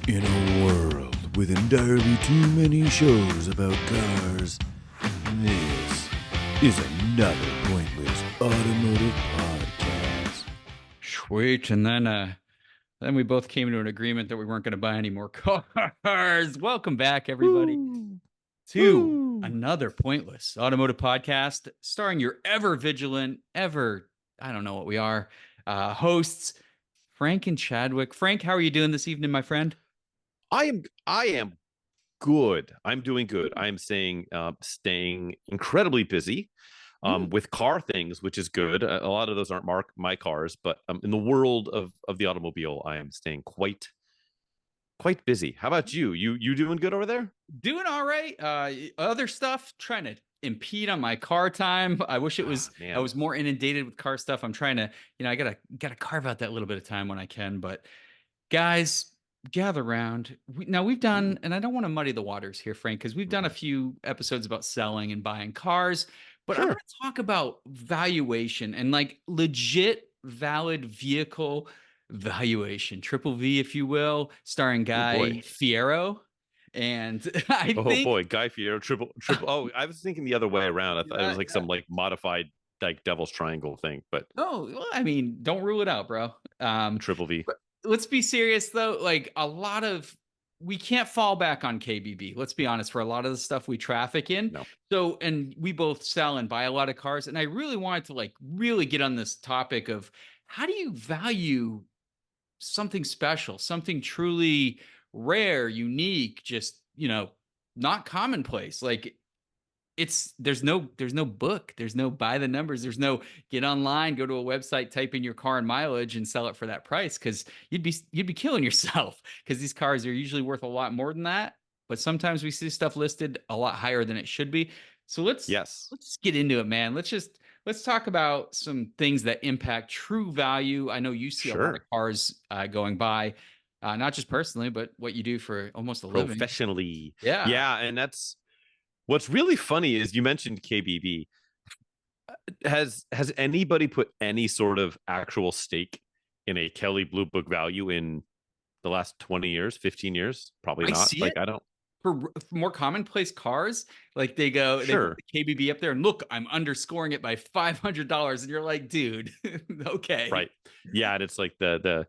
In a world with entirely too many shows about cars, this is another pointless automotive podcast. Sweet. And then we both came to an agreement that we weren't going to buy any more cars. Welcome back, everybody, Woo! to Woo! another pointless automotive podcast starring your ever vigilant, I don't know what we are, hosts, Frank and Chadwick. Frank, how are you doing this evening, my friend? I am good. I'm doing good. I'm staying incredibly busy with car things, which is good. A lot of those aren't my cars, but in the world of the automobile, I am staying quite busy. How about you? You doing good over there? Doing all right. Other stuff, trying to impede on my car time. I wish it was I Man, was more inundated with car stuff. I'm trying to, I gotta carve out that little bit of time when I can. But guys, gather around. Now we've done, and I don't want to muddy the waters here, Frank, because we've done a few episodes about selling and buying cars, but I want sure. to talk about valuation and like legit valid vehicle valuation, triple V, if you will, starring Oh boy. Guy Fiero. And I Oh think, boy. Guy Fieri triple. Oh, I was thinking the other way around. I thought it was like yeah. some like modified like Devil's Triangle thing, but Oh, well, I mean, don't rule it out, bro. triple V. But let's be serious though. Like we can't fall back on KBB. Let's be honest, for a lot of the stuff we traffic in. No, So, and we both sell and buy a lot of cars. And I really wanted to like really get on this topic of how do you value something special, something truly rare, unique, just, not commonplace. Like there's no book, there's no buy the numbers, there's no get online, go to a website, type in your car and mileage and sell it for that price, because you'd be killing yourself, because these cars are usually worth a lot more than that, but sometimes we see stuff listed a lot higher than it should be. So let's yes, let's get into it, man. Let's talk about some things that impact true value. I know you see a lot of sure. cars going by, not just personally, but what you do for almost a living. Professionally. Yeah. Yeah, and that's what's really funny is you mentioned KBB. Has anybody put any sort of actual stake in a Kelly Blue Book value in the last 20 years, 15 years? Probably I not. see Like it I don't. for more commonplace cars. Like they put Sure. the KBB up there and look, I'm underscoring it by $500, and you're like, dude, okay. Right. Yeah, and it's like the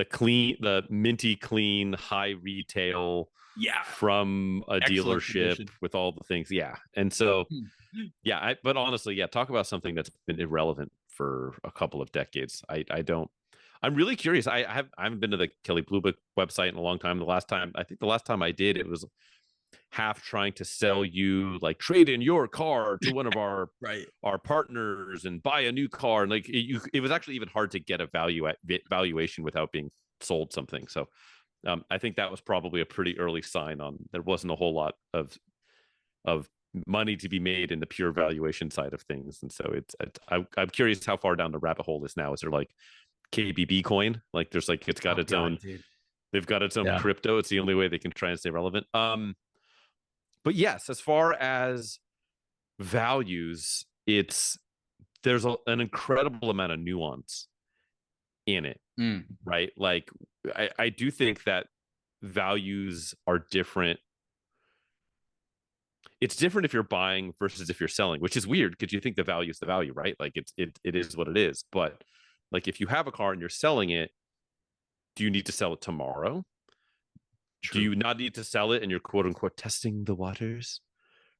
clean, the minty clean high retail Yeah, from a excellent dealership condition. with all the things. Yeah. And so Hmm. yeah, but honestly, yeah, talk about something that's been irrelevant for a couple of decades. I don't. I'm really curious. I haven't been to the Kelly Blue Book website in a long time. The last time I did, it was half trying to sell you like trade in your car to one of Right. our partners and buy a new car. And like it was actually even hard to get a valuation without being sold something. So I think that was probably a pretty early sign on there wasn't a whole lot of money to be made in the pure valuation side of things. And so I'm curious how far down the rabbit hole is now. Is there like KBB coin? Like there's like it's got Oh its God, own. dude. They've got its own Yeah. crypto. It's the only way they can try and stay relevant. But yes, as far as values, there's an incredible amount of nuance in it, Mm. right? Like I do think that values are different. It's different if you're buying versus if you're selling, which is weird because you think the value is the value, right? Like it is what it is. But like if you have a car and you're selling it, do you need to sell it tomorrow? Do True. you not need to sell it and you're quote unquote testing the waters?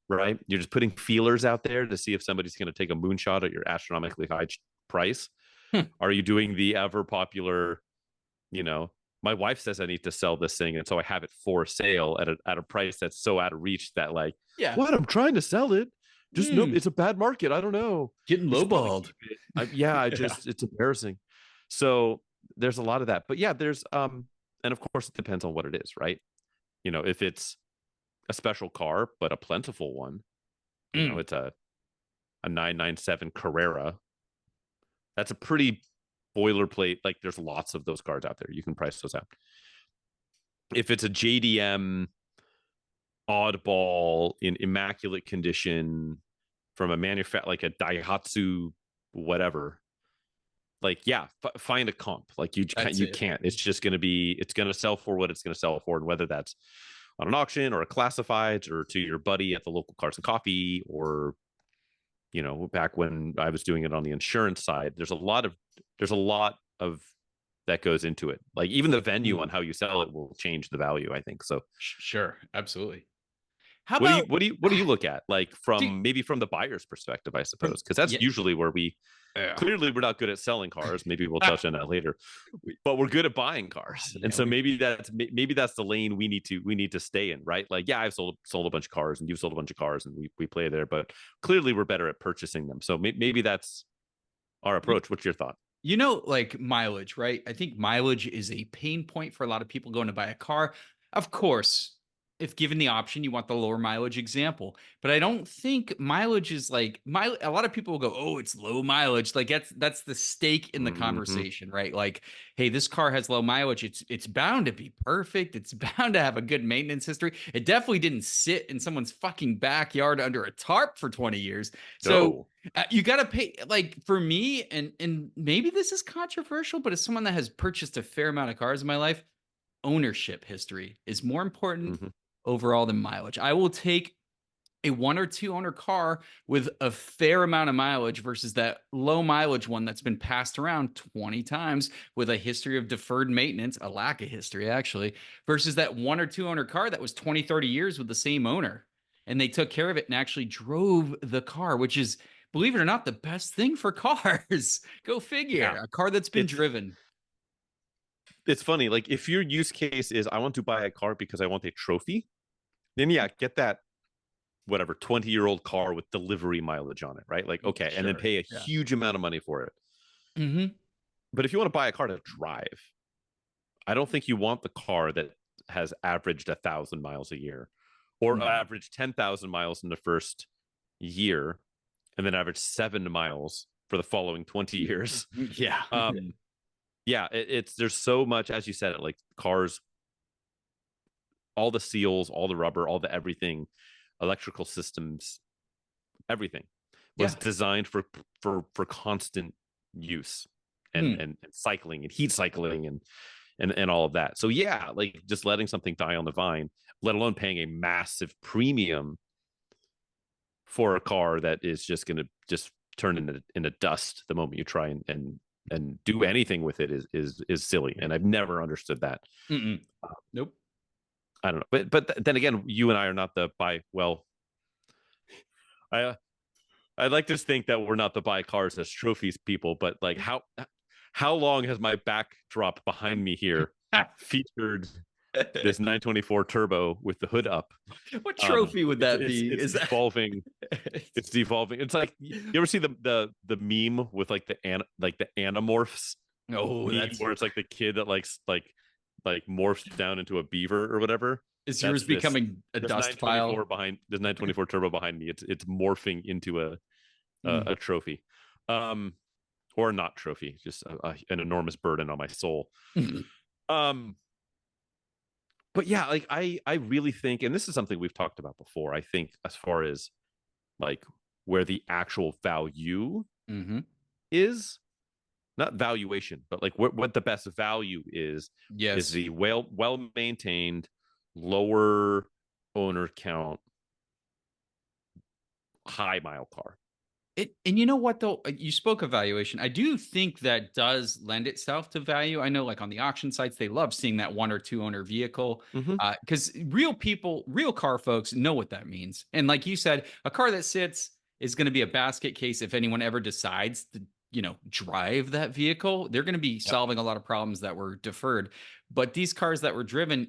Right? You're just putting feelers out there to see if somebody's going to take a moonshot at your astronomically high price. Hmm. Are you doing the ever popular, you know, my wife says I need to sell this thing, and so I have it for sale at a price that's so out of reach that like, Yeah. what? I'm trying to sell it. Just no, Mm. it's a bad market. I don't know. Getting We should probably lowballed. keep it. Yeah, Yeah. it's embarrassing. So there's a lot of that. But yeah, there's and of course it depends on what it is, right? If it's a special car, but a plentiful one, Mm. it's a 997 Carrera. That's a pretty boilerplate. Like there's lots of those cars out there. You can price those out. If it's a JDM oddball in immaculate condition from a manufacturer like a Daihatsu, whatever, like, yeah, find a comp. Like you can't. It's just going to be, it's going to sell for what it's going to sell for, and whether that's on an auction or a classifieds or to your buddy at the local Cars and Coffee, or back when I was doing it on the insurance side. There's a lot of that goes into it. Like even the venue on how you sell it will change the value, I think. So Sure, absolutely. How what about do you look at, like do, maybe from the buyer's perspective, I from suppose, because that's yeah, usually where we yeah. clearly we're not good at selling cars. Maybe we'll touch on that later, but we're good at buying cars. And so maybe that's the lane we need to stay in, right? Like, yeah, I've sold a bunch of cars and you've sold a bunch of cars and we play there, but clearly we're better at purchasing them. So maybe that's our approach. What's your thought? Like mileage, right? I think mileage is a pain point for a lot of people going to buy a car. Of course, if given the option, you want the lower mileage example. But I don't think mileage is like a lot of people will go, "Oh, it's low mileage." Like that's the stake in the conversation, right? Like, hey, this car has low mileage. It's bound to be perfect. It's bound to have a good maintenance history. It definitely didn't sit in someone's fucking backyard under a tarp for 20 years. So you got to pay, like, for me, and maybe this is controversial, but as someone that has purchased a fair amount of cars in my life, ownership history is more important overall than mileage. I will take a 1 or 2 owner car with a fair amount of mileage versus that low mileage one that's been passed around 20 times with a history of deferred maintenance, a lack of history actually, versus that 1 or 2 owner car that was 20, 30 years with the same owner. And they took care of it and actually drove the car, which is, believe it or not, the best thing for cars. Go figure. Yeah. A car that's been driven. It's funny. Like if your use case is I want to buy a car because I want a trophy, then yeah, get that whatever 20-year-old car with delivery mileage on it, right? Like, okay, and then pay a huge amount of money for it. But if you want to buy a car to drive, I don't think you want the car that has averaged 1,000 miles a year, or averaged 10,000 miles in the first year, and then average 7 miles for the following 20 years. It's there's so much, as you said, like cars, all the seals, all the rubber, all the everything, electrical systems, everything was designed for constant use and cycling and heat cycling and all of that. So yeah, like just letting something die on the vine, let alone paying a massive premium for a car that is just going to just turn into dust the moment you try and do anything with it is silly. And I've never understood that. Nope. I don't know, but then again, you and I are not the I'd like to think that we're not the buy cars as trophies people, but like how long has my backdrop behind me here featured this 924 turbo with the hood up? What trophy would that be? It's evolving. It's devolving. It's like, you ever see the meme with like the Animorphs? That's where it's like the kid that like morphs down into a beaver or whatever. Is yours becoming a dust pile? There's 924 turbo behind me. It's morphing into a trophy, or not trophy, just an enormous burden on my soul. But yeah, like I really think, and this is something we've talked about before, I think as far as like where the actual value is, not valuation, but like what the best value is the well maintained, lower owner count, high mile car. And you know what though, you spoke of valuation. I do think that does lend itself to value. I know, like on the auction sites, they love seeing that 1 or 2 owner vehicle, because real car folks know what that means. And like you said, a car that sits is going to be a basket case if anyone ever decides to drive that vehicle. They're going to be solving a lot of problems that were deferred. But these cars that were driven,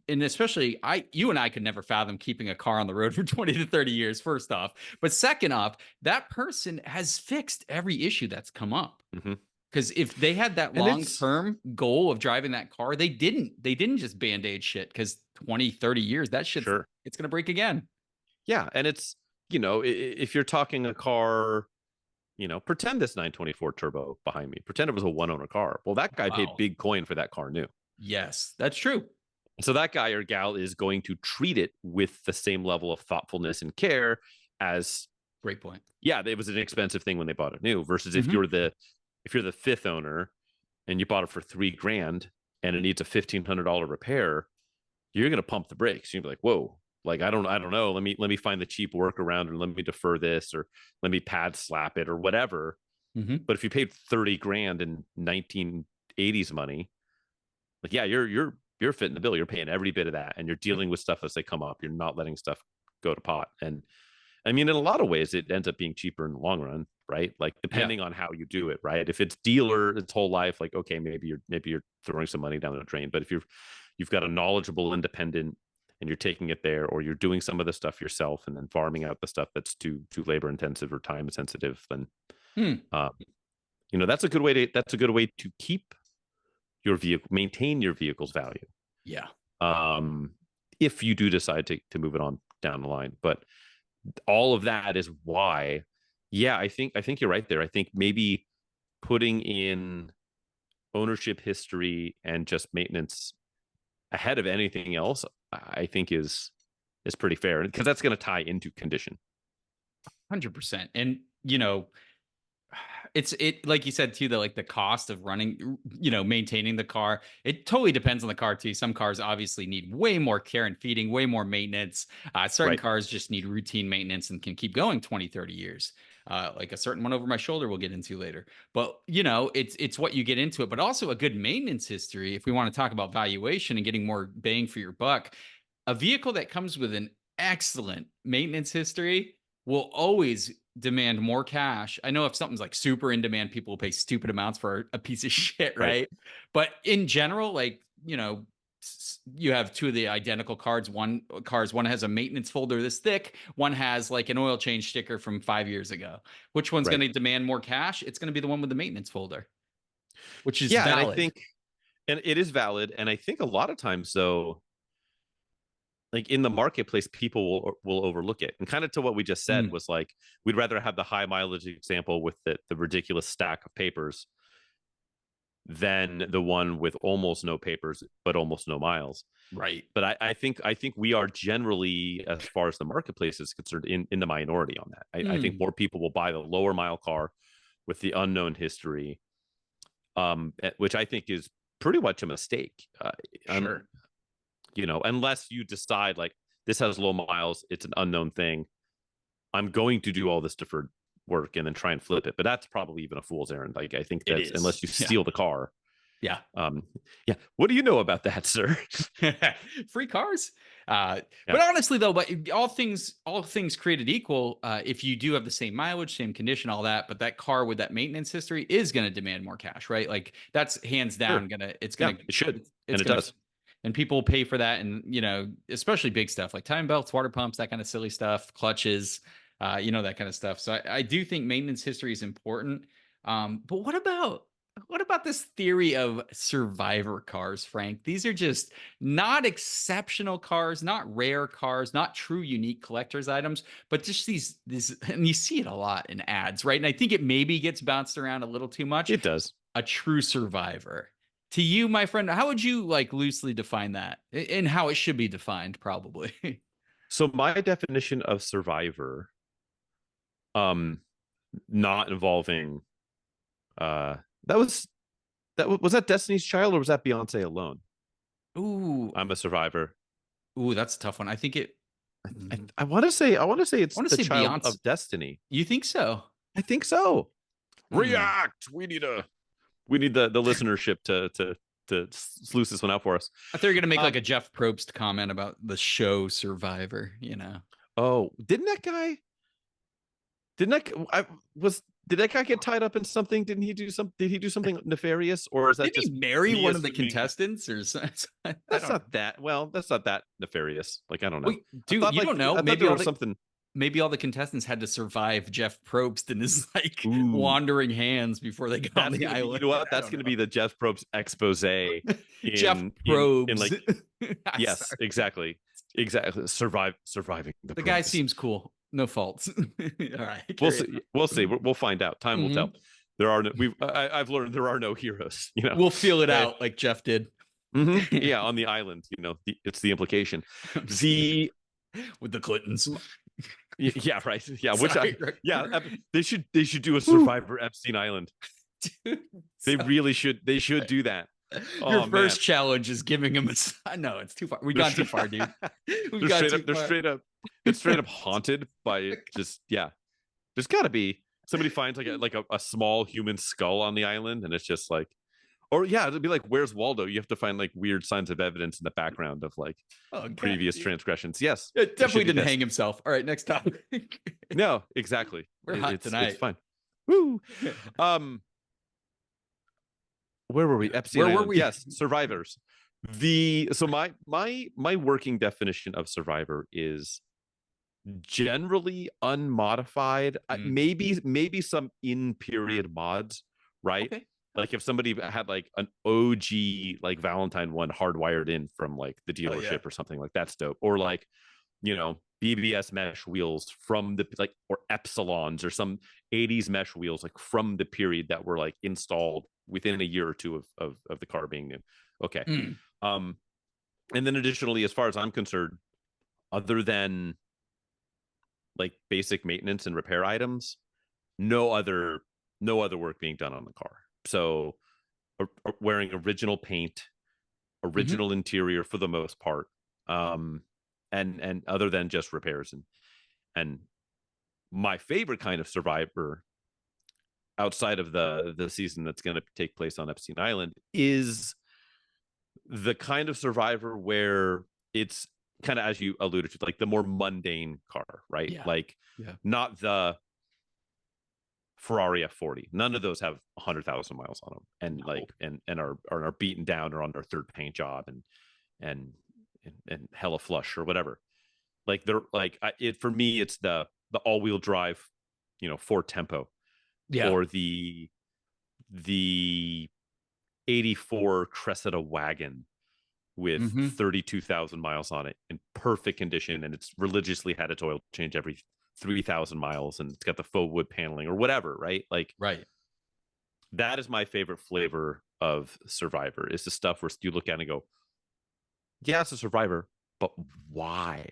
and especially you and I could never fathom keeping a car on the road for 20 to 30 years, first off. But second off, that person has fixed every issue that's come up. Because if they had that long-term goal of driving that car, they didn't just band-aid shit, because 20, 30 years, that shit's it's going to break again. Yeah. And it's, if you're talking a car, pretend this 924 turbo behind me, pretend it was a 1-owner car. Well, that guy paid big coin for that car new. Yes, that's true. So that guy or gal is going to treat it with the same level of thoughtfulness and care as. Great point. Yeah, it was an expensive thing when they bought it new, versus if you're the if you're the fifth owner and you bought it for $3,000 and it needs a $1,500 repair, you're going to pump the brakes. You'll be like, whoa, like, I don't know. Let me find the cheap workaround, or let me defer this, or let me pad slap it, or whatever. Mm-hmm. But if you paid $30,000 in 1980s money, like, yeah, you're fitting the bill. You're paying every bit of that, and you're dealing with stuff as they come up. You're not letting stuff go to pot. And I mean, in a lot of ways, it ends up being cheaper in the long run, right? Like, depending on how you do it, right? If it's dealer its whole life, like, okay, maybe you're throwing some money down the drain. But if you've got a knowledgeable independent and you're taking it there, or you're doing some of the stuff yourself and then farming out the stuff that's too labor intensive or time sensitive, then that's a good way to keep your vehicle, maintain your vehicle's value. Yeah. If you do decide to move it on down the line. But all of that is why, yeah, I think you're right there. I think maybe putting in ownership history and just maintenance ahead of anything else, I think is pretty fair, because that's going to tie into condition. 100%. And it's like you said too, like the cost of running, maintaining the car, it totally depends on the car too. Some cars obviously need way more care and feeding, way more maintenance. Certain cars just need routine maintenance and can keep going 20, 30 years. Like a certain one over my shoulder we'll get into later. But it's what you get into it, but also a good maintenance history. If we want to talk about valuation and getting more bang for your buck, a vehicle that comes with an excellent maintenance history will always demand more cash. I know if something's like super in demand, people will pay stupid amounts for a piece of shit, right? But in general, like, you have two of the identical cars. One has a maintenance folder this thick. One has like an oil change sticker from 5 years ago. Which one's going to demand more cash? It's going to be the one with the maintenance folder, which is valid. And I think, and it is valid. And I think a lot of times, though, like in the marketplace, people will overlook it. And kind of to what we just said was like, we'd rather have the high mileage example with the ridiculous stack of papers than the one with almost no papers, but almost no miles. Right. But I think we are generally, as far as the marketplace is concerned, in the minority on that. I think more people will buy the lower mile car with the unknown history, which I think is pretty much a mistake. Sure. Unless you decide like, this has low miles, it's an unknown thing, I'm going to do all this deferred work and then try and flip it. But that's probably even a fool's errand. Like, I think that's, unless you steal the car. Yeah. What do you know about that, sir? Free cars. But honestly though, but all things created equal, if you do have the same mileage, same condition, all that, but that car with that maintenance history is going to demand more cash, right? Like, that's hands down it should. It does. And people pay for that. And, especially big stuff like time belts, water pumps, that kind of silly stuff, clutches, that kind of stuff. So I do think maintenance history is important. But what about this theory of survivor cars, Frank? These are just not exceptional cars, not rare cars, not true unique collector's items, but just these, and you see it a lot in ads, right? And I think it maybe gets bounced around a little too much. It does. A true survivor. To you, my friend, how would you like loosely define that, and how it should be defined, probably? So my definition of survivor, not involving, was that Destiny's Child, or was that Beyonce alone? Ooh, I'm a survivor. Ooh, that's a tough one. I think it. I want to say it's the Child Beyonce. of Destiny. You think so? I think so. React. We need the listenership to sluice this one out for us. I thought you were gonna make like a Jeff Probst comment about the show Survivor. Oh, did that guy get tied up in something? Did he do something nefarious, or is that Did just he marry one of the contestants, or something? That's not that nefarious. Like, I don't know. Wait, dude, you don't know. Maybe there was something. Maybe all the contestants had to survive Jeff Probst and his wandering hands before they got on the island. You know what? That's going to be the Jeff Probst expose. Jeff Probst. Yes, exactly. Surviving the guy seems cool. No faults. All right. We'll see. We'll find out. Time will tell. I've learned there are no heroes. We'll feel it out like Jeff did. Yeah, on the island. It's the implication. With the Clintons. Yeah, right. Yeah, they should do a Survivor Epstein Island. Dude, They so- really should. They should do that. Your Oh, first man. challenge is giving him a. No, it's too far. We've They're gone too sh- far, dude. We've They're gone straight too up. They're far. straight up. It's straight up haunted by just yeah. There's got to be somebody finds like a small human skull on the island, and it's just like, or yeah, it'd be like, where's Waldo? You have to find like weird signs of evidence in the background of like Oh, God, previous dude. transgressions. Yes, It it should definitely be didn't this. hang himself. All right, next topic. No, exactly. We're hot It's tonight. fine. Woo. Where were we? Epstein Where were Island. we? Yes, survivors. So my working definition of survivor is generally unmodified. Maybe some in period mods, right? Okay. Like if somebody had like an OG like Valentine one hardwired in from like the Oh, dealership yeah. or something, like that's dope. Or like, BBS mesh wheels from the like, or Epsilons or some 80s mesh wheels like from the period that were like installed within a year or two of the car being new. Okay. Mm. And then additionally, as far as I'm concerned, other than like basic maintenance and repair items, no other work being done on the car. So wearing original paint, original interior for the most part, and other than just repairs and my favorite kind of survivor outside of the season that's going to take place on Epstein Island is the kind of survivor where it's kind of, as you alluded to, like the more mundane car, right? Yeah. Like not the Ferrari F40. None of those have 100,000 miles on them, and like and are beaten down or on their third paint job and hella flush or whatever. Like they're like it for me. It's the all-wheel drive, Ford Tempo, or the 84 Cressida wagon with 32,000 miles on it in perfect condition, and it's religiously had its oil change every 3,000 miles, and it's got the faux wood paneling or whatever, right? Like, right. That is my favorite flavor of Survivor, is the stuff where you look at it and go, yeah, it's a Survivor, but why?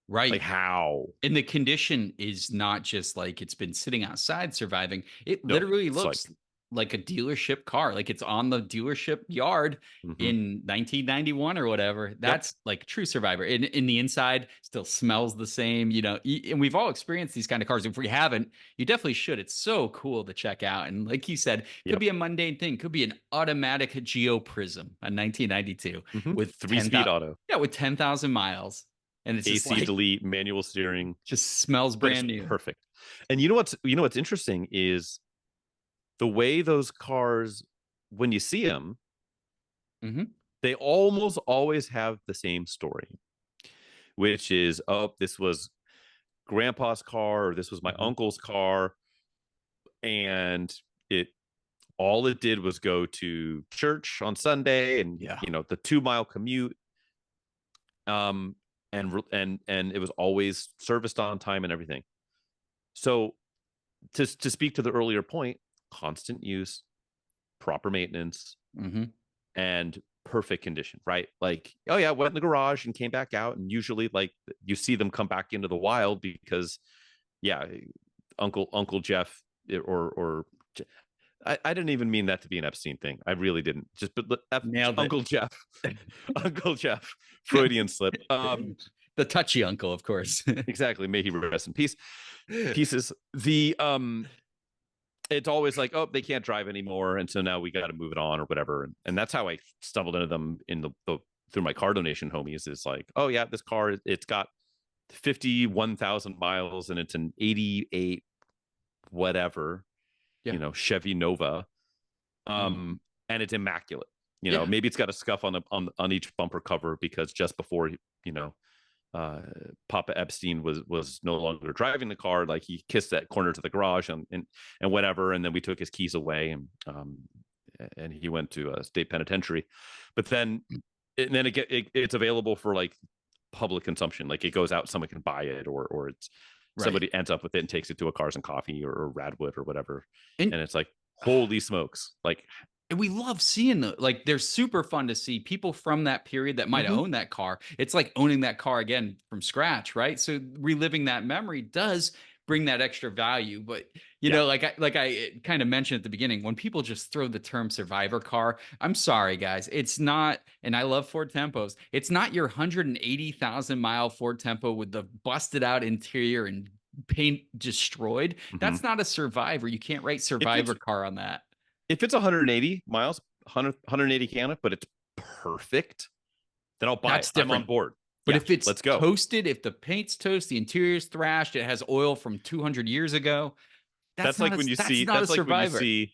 Right. Like how? And the condition is not just like it's been sitting outside surviving. It literally looks like a dealership car. Like it's on the dealership yard in 1991 or whatever. That's like true Survivor. In the inside, still smells the same, and we've all experienced these kind of cars. If we haven't, you definitely should. It's so cool to check out. And like you said, it could be a mundane thing. Could be an automatic Geo Prism, a 1992 with 3-speed auto. Yeah, with 10,000 miles. And it's AC just delete, manual steering, just smells brand new. Perfect. And you know what's interesting is the way those cars, when you see them, they almost always have the same story, which is, oh, this was grandpa's car, or this was my uncle's car, and all it did was go to church on Sunday, and the 2-mile commute, and it was always serviced on time and everything. So to speak to the earlier point, constant use, proper maintenance, and perfect condition, right? Like, oh yeah, went in the garage and came back out, and usually like you see them come back into the wild because Uncle Jeff or I didn't even mean that to be an Epstein thing. I really didn't. Just Nailed Uncle it. Jeff, Uncle Jeff, Freudian slip. The touchy uncle, of course. Exactly. May he rest in peace. Pieces. It's always like, oh, they can't drive anymore, and so now we got to move it on or whatever. And that's how I stumbled into them in through my car donation homies. It's like, oh yeah, this car, it's got 51,000 miles, and it's an 88 whatever, Chevy Nova, and it's immaculate. Maybe it's got a scuff on each bumper cover because just before Papa Epstein was no longer driving the car, like he kissed that corner to the garage and whatever, and then we took his keys away, and he went to a state penitentiary. But then it's available for like public consumption. Like it goes out, someone can buy it, or it's somebody ends up with it and takes it to a Cars and Coffee or Radwood or whatever, and it's like, holy smokes. Like, and we love seeing like they're super fun to see people from that period that might own that car. It's like owning that car again from scratch, right? So reliving that memory does bring that extra value. But You know, like I kind of mentioned at the beginning, when people just throw the term survivor car, I'm sorry, guys. It's not, and I love Ford Tempos. It's not your 180,000 mile Ford Tempo with the busted out interior and paint destroyed. Mhm. That's not a survivor. You can't write If survivor it's car on that. 180 miles, 180 Canada, but it's perfect, then I'll buy it. That's I'm on different. board. But Yeah, if it's let's go. toasted, if the paint's toast, the interior's thrashed, it has oil from 200 years ago, That's like when you that's see. not a That's like when you survivor. see.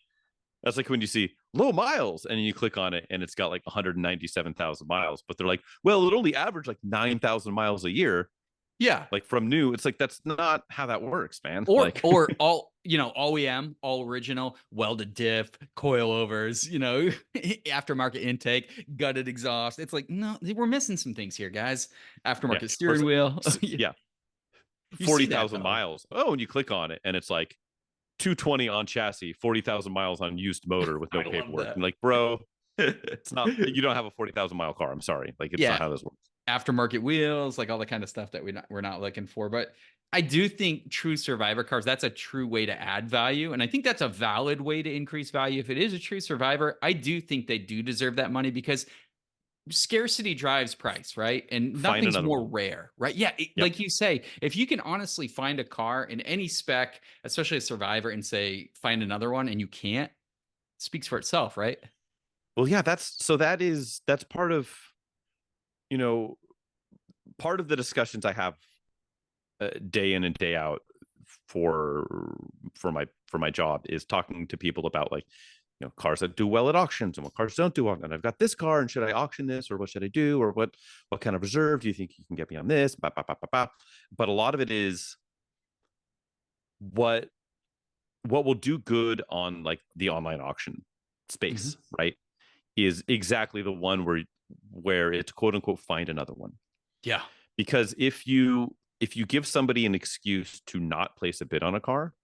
That's like when you see low miles and you click on it and it's got like 197,000 miles, but they're like, well, it only averaged like 9,000 miles a year, Yeah. like from new. It's like that's not how that works, man. Or Like, or all, you know, OEM, all original, welded diff, coilovers, you know, aftermarket intake, gutted exhaust. It's like, no, we're missing some things here, guys. yeah, Aftermarket or steering wheel. yeah, You see that 40,000 though. miles. Oh, and you click on it and it's like 220 on chassis, 40,000 miles on used motor with no I love paperwork. that. And like, bro, it's not. You don't have a 40,000 mile car. I'm sorry. Like, it's not Yeah. how this works. Aftermarket wheels, like all the kind of stuff that we're not looking for. But I do think true survivor cars, that's a true way to add value. And I think that's a valid way to increase value. If it is a true survivor, I do think they do deserve that money because scarcity drives price, right? And Find nothing's another more one. rare, right? Yeah, Yep. like you say, if you can honestly find a car in any spec, especially a survivor, and say find another one, and you can't, it speaks for itself, right? Well, yeah, that's part of, you know, part of the discussions I have day in and day out for my job is talking to people about, like, cars that do well at auctions and what cars don't do well. And I've got this car, and should I auction this, or what should I do, or what kind of reserve do you think you can get me on this? Bah, bah, bah, bah, bah. But a lot of it is what will do good on like the online auction Mm-hmm. space, right? Is exactly the one where it's quote unquote find another one. Yeah. Because if you give somebody an excuse to not place a bid on a car,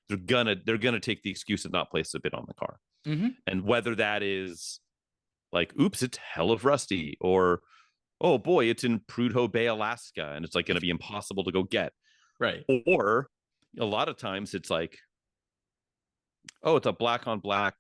they're gonna take the excuse to not place a bid on the car. Mm-hmm. And whether that is like, oops, it's hell of rusty, or oh boy, it's in Prudhoe Bay, Alaska, and it's like going to be impossible to go get. Right. Or a lot of times it's like, oh, it's a black on black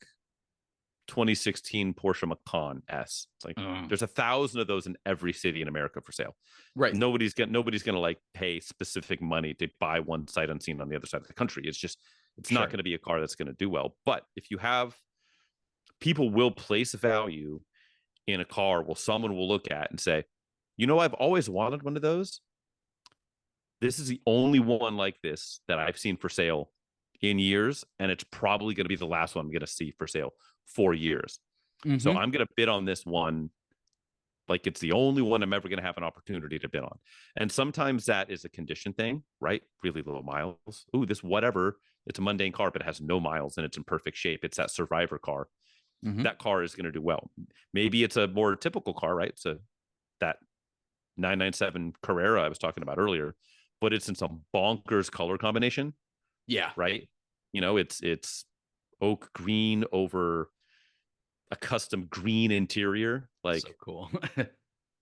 2016 Porsche Macan S. It's like there's 1,000 of those in every city in America for sale. Right. Nobody's gonna like pay specific money to buy one sight unseen on the other side of the country. It's not going to be a car that's going to do well. But if you have, people will place value in a car, well, someone will look at and say, I've always wanted one of those. This is the only one like this that I've seen for sale in years, and it's probably going to be the last one I'm going to see for sale for years. Mm-hmm. So I'm going to bid on this one like it's the only one I'm ever going to have an opportunity to bid on. And sometimes that is a condition thing, right? Really low miles. Ooh, this whatever. It's a mundane car, but it has no miles and it's in perfect shape. It's that survivor car. Mm-hmm. That car is going to do well. Maybe it's a more typical car, right? So that 997 Carrera I was talking about earlier, but it's in some bonkers color combination. Yeah. Right. It's oak green over a custom green interior. Like, so cool.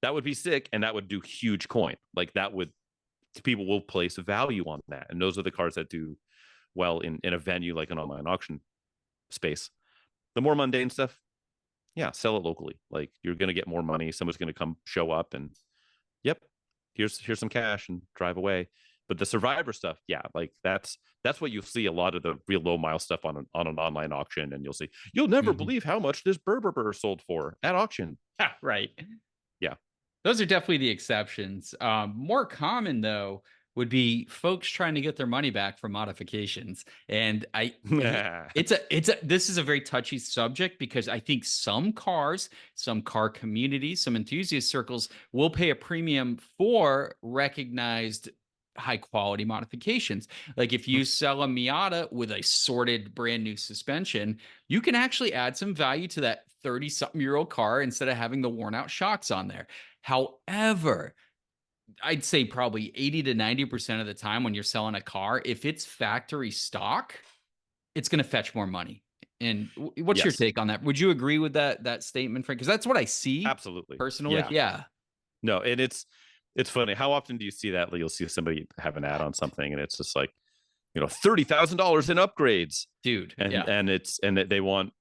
that would be sick, and that would do huge coin. Like, people will place a value on that, and those are the cars that do well in a venue like an online auction space. The more mundane stuff, yeah, sell it locally. Like, you're going to get more money. Someone's going to come show up and, yep, here's some cash, and drive away. But the survivor stuff, yeah, like that's what you see a lot of the real low mile stuff on an online auction, and you'll never believe how much this Burr sold for at auction. Right. Yeah, those are definitely the exceptions. More common though would be folks trying to get their money back from modifications, and this is a very touchy subject because I think some car communities, some enthusiast circles will pay a premium for recognized high quality modifications. Like if you sell a Miata with a sorted brand new suspension, you can actually add some value to that 30-something-year-old car instead of having the worn out shocks on there. However, I'd say probably 80 to 90% of the time when you're selling a car, if it's factory stock, it's going to fetch more money. And what's your take on that? Would you agree with that statement, Frank? Because that's what I see. Absolutely. Personally. Yeah. No, and it's funny. How often do you see that? Like, you'll see somebody have an ad on something, and it's just like, $30,000 in upgrades, dude. and Yeah. and they want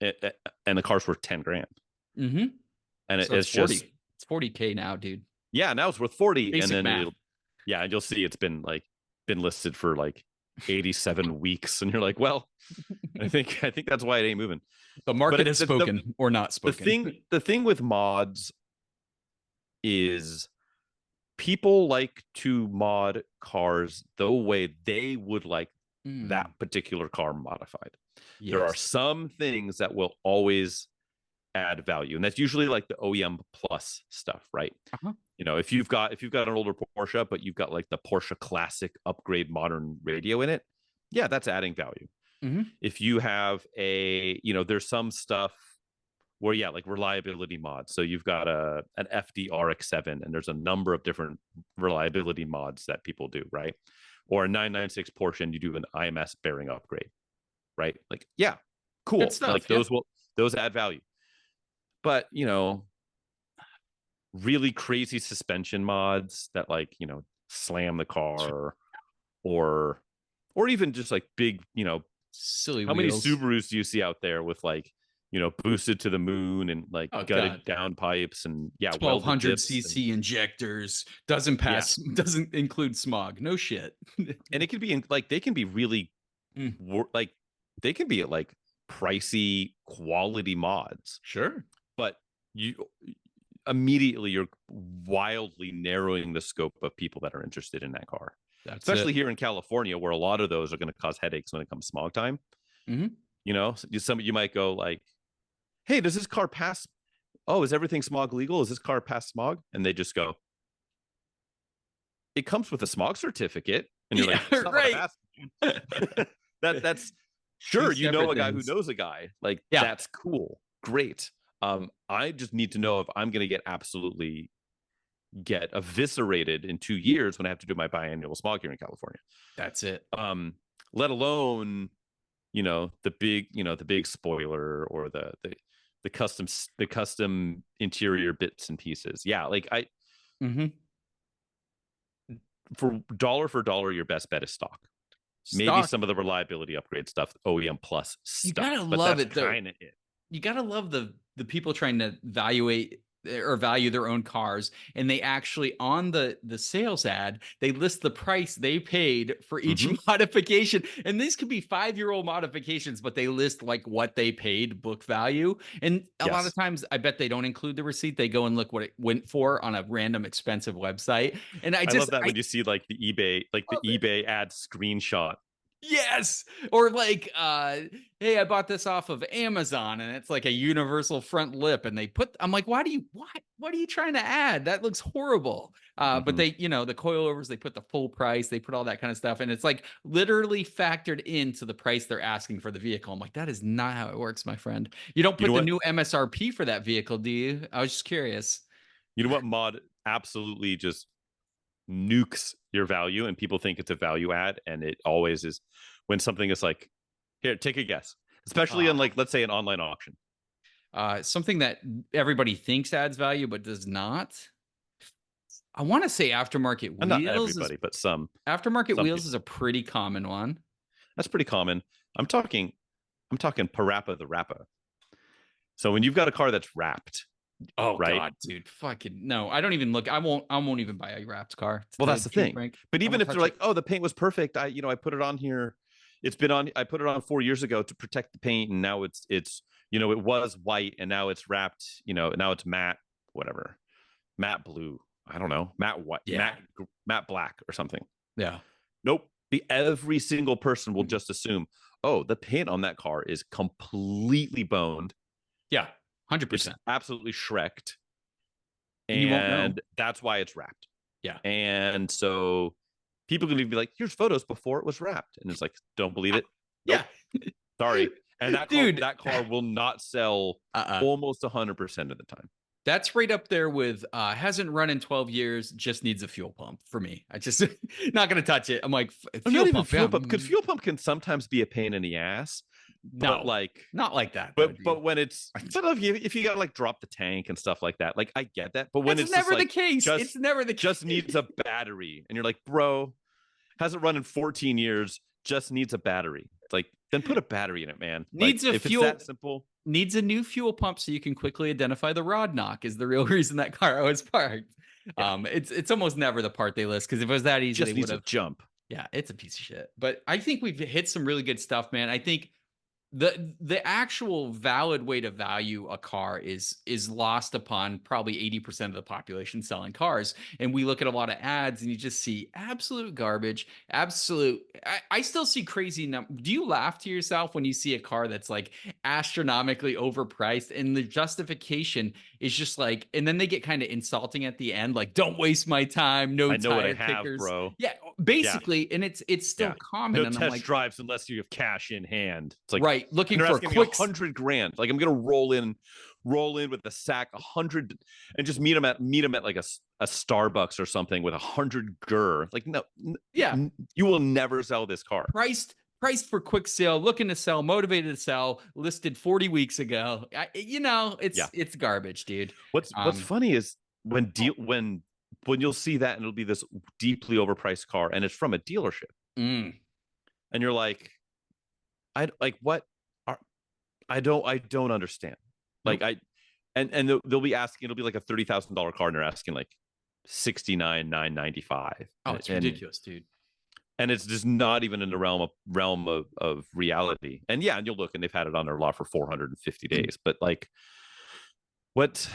it, and the car's worth 10 grand, Mm-hmm. and So it's 40. just It's 40K now, dude. now it's worth 40, Basic and then math. and you'll see it's been listed for like 87 weeks, and you're like, well, I think that's why it ain't moving. The market But has spoken or not spoken. The thing with mods is people like to mod cars the way they would like that particular car modified. Yes. There are some things that will always add value, and that's usually like the OEM plus stuff, right? Uh-huh. If you've got an older Porsche, but you've got like the Porsche Classic upgrade modern radio in it, yeah, that's adding value. Mm-hmm. If you have there's some stuff where, yeah, like reliability mods. So you've got an FD RX-7, and there's a number of different reliability mods that people do, right? Or a 996 Porsche, and you do an IMS bearing upgrade, right? Like, yeah, cool. Good stuff, like those add value. But really crazy suspension mods that slam the car, or even just like big, silly how wheels. many Subarus do you see out there with boosted to the moon and gutted down pipes and 1200 cc injectors, doesn't include smog, no shit. And it can be they can be really they can be pricey quality mods, sure, but you immediately you're wildly narrowing the scope of people that are interested in that car. Especially here in California, where a lot of those are going to cause headaches when it comes smog time. Mm-hmm. You might go like, hey, does this car pass? Oh, is everything smog legal? Is this car pass smog? And they just go, it comes with a smog certificate. And you're like, that's not right. That's sure. You know a guy who knows a guy. Like, that's cool. Great. I just need to know if I'm going to get eviscerated in 2 years when I have to do my biannual smog here in California. That's it. Let alone, the big spoiler or the custom interior bits and pieces. Yeah. Like for dollar, your best bet is stock. Maybe some of the reliability upgrade stuff, OEM plus stuff. You gotta love it though. You gotta love the people trying to evaluate or value their own cars, and they actually on the sales ad they list the price they paid for each modification, and these could be 5-year-old modifications, but they list like what they paid book value, and a lot of times I bet they don't include the receipt. They go and look what it went for on a random expensive website, and I love that when you see like the eBay ad screenshot. Yes. Or like, hey, I bought this off of Amazon, and it's like a universal front lip, and I'm like, what are you trying to add? That looks horrible. But they, the coilovers, they put the full price, they put all that kind of stuff, and it's like literally factored into the price they're asking for the vehicle. I'm like, that is not how it works, my friend. You don't put the new MSRP for that vehicle, do you? I was just curious. You know what mod absolutely just nukes your value, and people think it's a value add, and it always is when something is like, here, take a guess, especially on let's say an online auction. Something that everybody thinks adds value but does not. I want to say aftermarket wheels. Not everybody, but some aftermarket wheels is a pretty common one. That's pretty common. I'm talking Parappa the Rappa. So when you've got a car that's wrapped. Oh, right? God, dude, fucking no! I don't even look. I won't even buy a wrapped car. Well, that's the thing. Frank. But even if they're like, oh, the paint was perfect. I put it on here. It's been on. I put it on 4 years ago to protect the paint, and now it's it was white, and now it's wrapped. Now it's matte, whatever, matte blue. I don't know, matte white, matte black or something. Yeah. Nope. Every single person will just assume, oh, the paint on that car is completely boned. Yeah. 100%. Absolutely shreked. And that's why it's wrapped. Yeah. And so people can be like, here's photos before it was wrapped. And it's like, don't believe it. Nope. Yeah. Sorry. And that car will not sell almost 100% of the time. That's right up there with hasn't run in 12 years, just needs a fuel pump for me. I just not going to touch it. I'm like, fuel pump. Because fuel pump can sometimes be a pain in the ass. No, not like that. But when it's if you gotta drop the tank and stuff like that, I get that. But when it's never the case, it's never the case. Just needs a battery, and you're like, bro, hasn't run in 14 years, just needs a battery. It's like, then put a battery in it, man. Needs like, a if fuel. it's that simple. Needs a new fuel pump so you can quickly identify the rod knock is the real reason that car was parked. Yeah. It's almost never the part they list, because if it was that easy, Just they needs would a have. jump. Yeah, it's a piece of shit. But I think we've hit some really good stuff, man. I think the actual valid way to value a car is lost upon probably 80% of the population selling cars. And we look at a lot of ads and you just see absolute garbage. I still see crazy do you laugh to yourself when you see a car that's like astronomically overpriced, and the justification is just like, and then they get kind of insulting at the end, like, don't waste my time, no I know what I tire have, kickers. bro. Yeah, basically. And it's still common. No And test I'm like, drives unless you have cash in hand. It's like, right, looking they're for asking quick me $100,000. Like, I'm gonna roll in with a sack 100 and just meet them at like a Starbucks or something with 100 gur. Like, no, yeah, you will never sell this car. priced for quick sale, looking to sell, motivated to sell, listed 40 weeks ago. It's garbage, dude. What's funny is when you'll see that and it'll be this deeply overpriced car and it's from a dealership, and you're like, I don't understand. Like, and they'll be asking, it'll be like a $30,000 car and they're asking like 69,995. Oh, it's ridiculous, dude. And it's just not even in the realm of reality. And yeah, and you'll look and they've had it on their lot for 450 days. But like, what?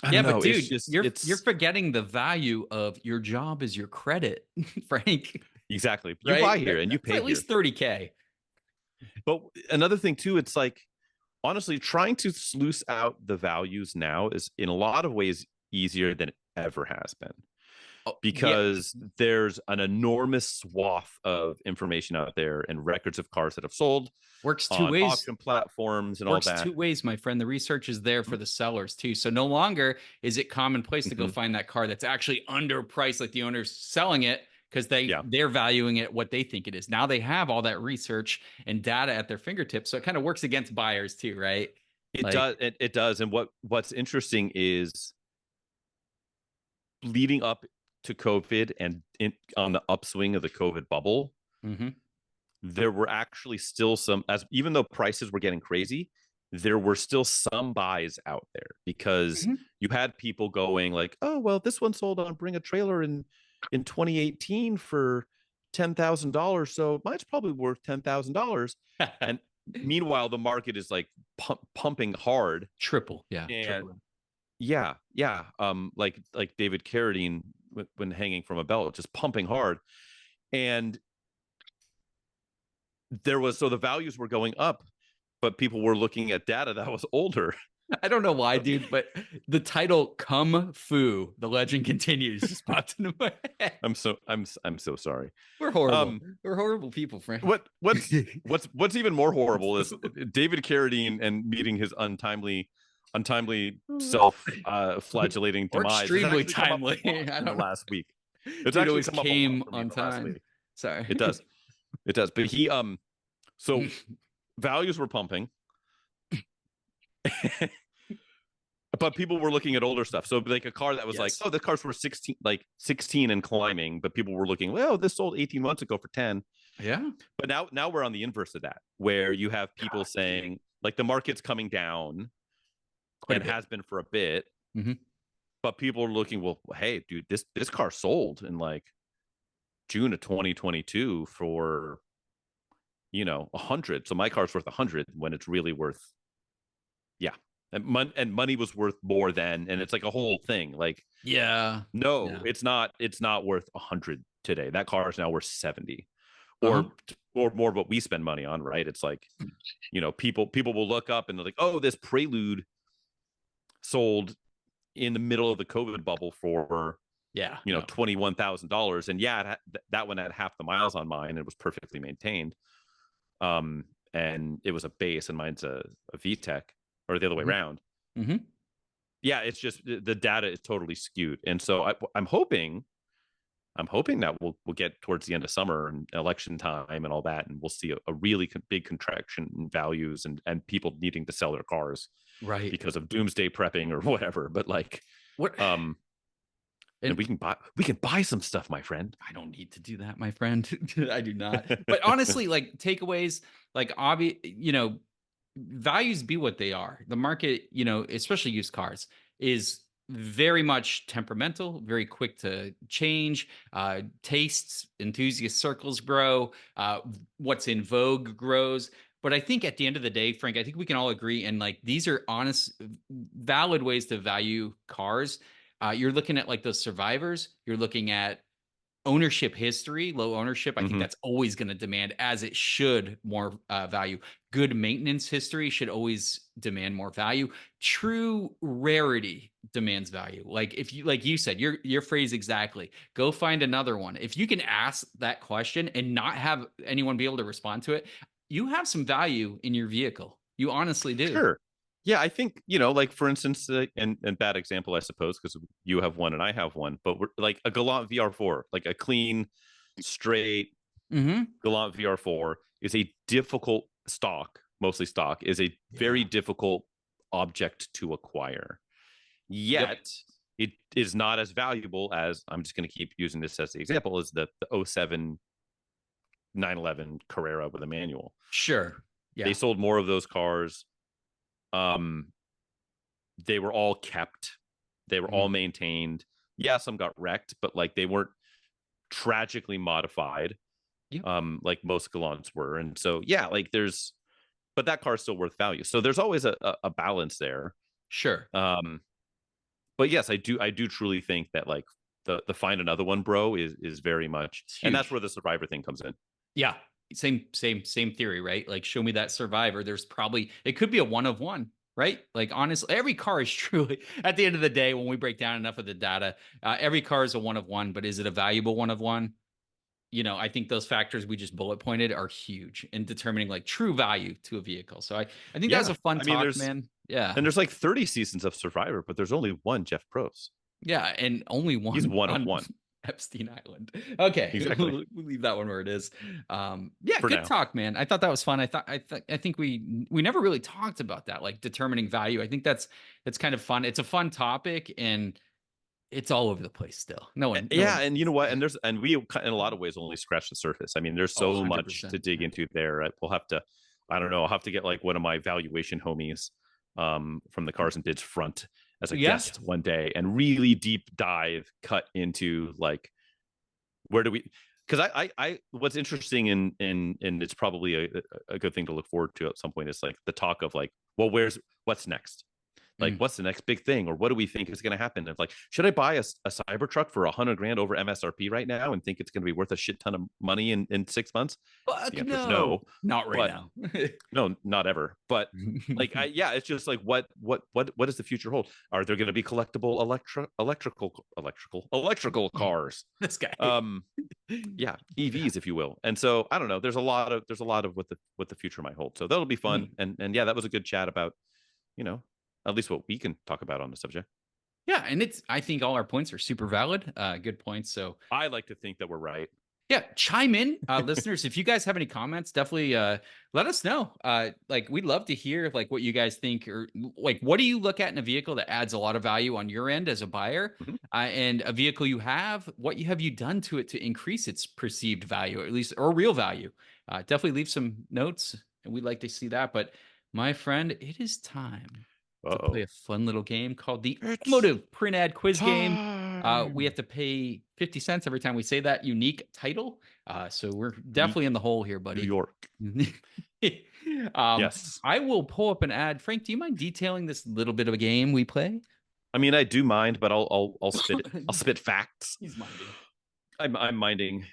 I don't know. But dude, it's just, you're forgetting the value of your job is your credit, Frank. Exactly. You Right? buy here and you pay at least 30K. But another thing too, it's like, honestly, trying to sluice out the values now is in a lot of ways easier than it ever has been. Because there's an enormous swath of information out there and records of cars that have sold. Works two ways. Auction platforms and Works all that. Two ways, my friend. The research is there for the sellers too. So no longer is it commonplace to go find that car that's actually underpriced, like the owner's selling it, because they're valuing it what they think it is. Now they have all that research and data at their fingertips. So it kind of works against buyers too, right? It does. And what's interesting is leading up to COVID and on the upswing of the COVID bubble, there were actually still even though prices were getting crazy, there were still some buys out there, because you had people going like, oh, well, this one sold on Bring a Trailer in 2018 for $10,000. So mine's probably worth $10,000. And meanwhile, the market is like pumping hard. Triple. Yeah. Triple. Yeah. Like David Carradine when hanging from a belt, just pumping hard. And so the values were going up, but people were looking at data that was older. I don't know why, dude, but the title "Kung Fu," the legend continues, just popped into my head. I'm so sorry. We're horrible. We're horrible people, Frank. What's even more horrible is David Carradine and meeting his untimely self-flagellating demise. Extremely timely. I don't know. Last week, it's actually always came on time. Sorry, it does. But he so values were pumping. But people were looking at older stuff. So like a car that was like, oh, the car's worth 16 and climbing, but people were looking, well, this sold 18 months ago for 10. Yeah. But now we're on the inverse of that, where you have people saying like the market's coming down and has been for a bit. But people are looking, well, hey, dude, this car sold in like June of 2022 for 100. So my car's worth 100 when it's really worth, and money was worth more then, and it's like a whole thing. Like, it's not worth 100 today. That car is now worth 70, or more what we spend money on, right? It's like, people will look up and they're like, oh, this Prelude sold in the middle of the COVID bubble for $21,000, and that one had half the miles on mine. It was perfectly maintained, and it was a base, and mine's a VTEC. Or the other way around. Yeah, it's just the data is totally skewed, and so I'm hoping that we'll get towards the end of summer and election time and all that, and we'll see a really big contraction in values and people needing to sell their cars, right, because of doomsday prepping or whatever. But like, And we can buy some stuff, my friend. I don't need to do that, my friend. I do not. But honestly, like takeaways, like obvious, values be what they are. The market, especially used cars, is very much temperamental, very quick to change. Tastes, enthusiast circles grow. What's in vogue grows. But I think at the end of the day, Frank, I think we can all agree, and like these are honest, valid ways to value cars. You're looking at like those survivors. You're looking at ownership history, low ownership. I think that's always going to demand, as it should, more value. Good maintenance history should always demand more value. True rarity demands value. Like if you, like you said, your phrase exactly, go find another one. If you can ask that question and not have anyone be able to respond to it, you have some value in your vehicle. You honestly do. Sure. Yeah, I think, like for instance, and bad example, I suppose, because you have one and I have one, but we're like a Galant VR4, like a clean, straight Galant VR4 is a difficult stock, mostly stock, is a very difficult object to acquire. Yet it is not as valuable as, I'm just going to keep using this as the example, is the 07 911 Carrera with a manual. Sure. Yeah. They sold more of those cars. They were all kept. They were all maintained. Yeah, some got wrecked, but like they weren't tragically modified, like most Galants were. And so, yeah, like but that car is still worth value. So there's always a balance there. Sure. But yes, I do truly think that like the find another one, bro, is very much, and that's where the survivor thing comes in. Yeah. Same theory, right? Like show me that survivor. There's probably, it could be a one of one, right? Like honestly, every car is truly, at the end of the day, when we break down enough of the data, every car is a one of one, but is it a valuable one of one? I think those factors we just bullet pointed are huge in determining like true value to a vehicle. So I think that was a fun talk, man. Yeah. And there's like 30 seasons of Survivor, but there's only one Jeff Probst. Yeah. And only one. He's one of one. Epstein Island. Okay, exactly. We'll leave that one where it is. Yeah, For good now. talk, man. I thought that was fun. I think we never really talked about that, like determining value. I think that's kind of fun. It's a fun topic, and it's all over the place still. No one. And you know what? And we in a lot of ways only scratched the surface. I mean, there's so much to dig into there. We'll have to, I don't know, I'll have to get like one of my valuation homies from the Cars and Bids front as a guest one day and really deep dive cut into like where do we, because I what's interesting and it's probably a good thing to look forward to at some point is like the talk of like, well, what's next? Like, what's the next big thing, or what do we think is going to happen? It's like, should I buy a Cybertruck for $100,000 over MSRP right now and think it's going to be worth a shit ton of money in 6 months? No, not right now. No, not ever. But like, it's just like, what does the future hold? Are there going to be collectible electrical cars? This guy. EVs, if you will. And so I don't know. There's a lot of what the future might hold. So that'll be fun. And yeah, that was a good chat about, at least what we can talk about on the subject. Yeah, and I think all our points are super valid. Good points. So I like to think that we're right. Yeah, chime in, listeners. If you guys have any comments, definitely let us know. Like we'd love to hear like what you guys think, or like what do you look at in a vehicle that adds a lot of value on your end as a buyer, and a vehicle you have. What have you done to it to increase its perceived value, or at least or real value? Definitely leave some notes, and we'd like to see that. But my friend, it is time to play a fun little game called the Automotive Print Ad Quiz Game. We have to pay 50 cents every time we say that unique title. So we're definitely in the hole here, buddy. New York. Yes. I will pull up an ad. Frank, do you mind detailing this little bit of a game we play? I mean, I do mind, but I'll spit I'll spit facts. He's minding. I'm minding.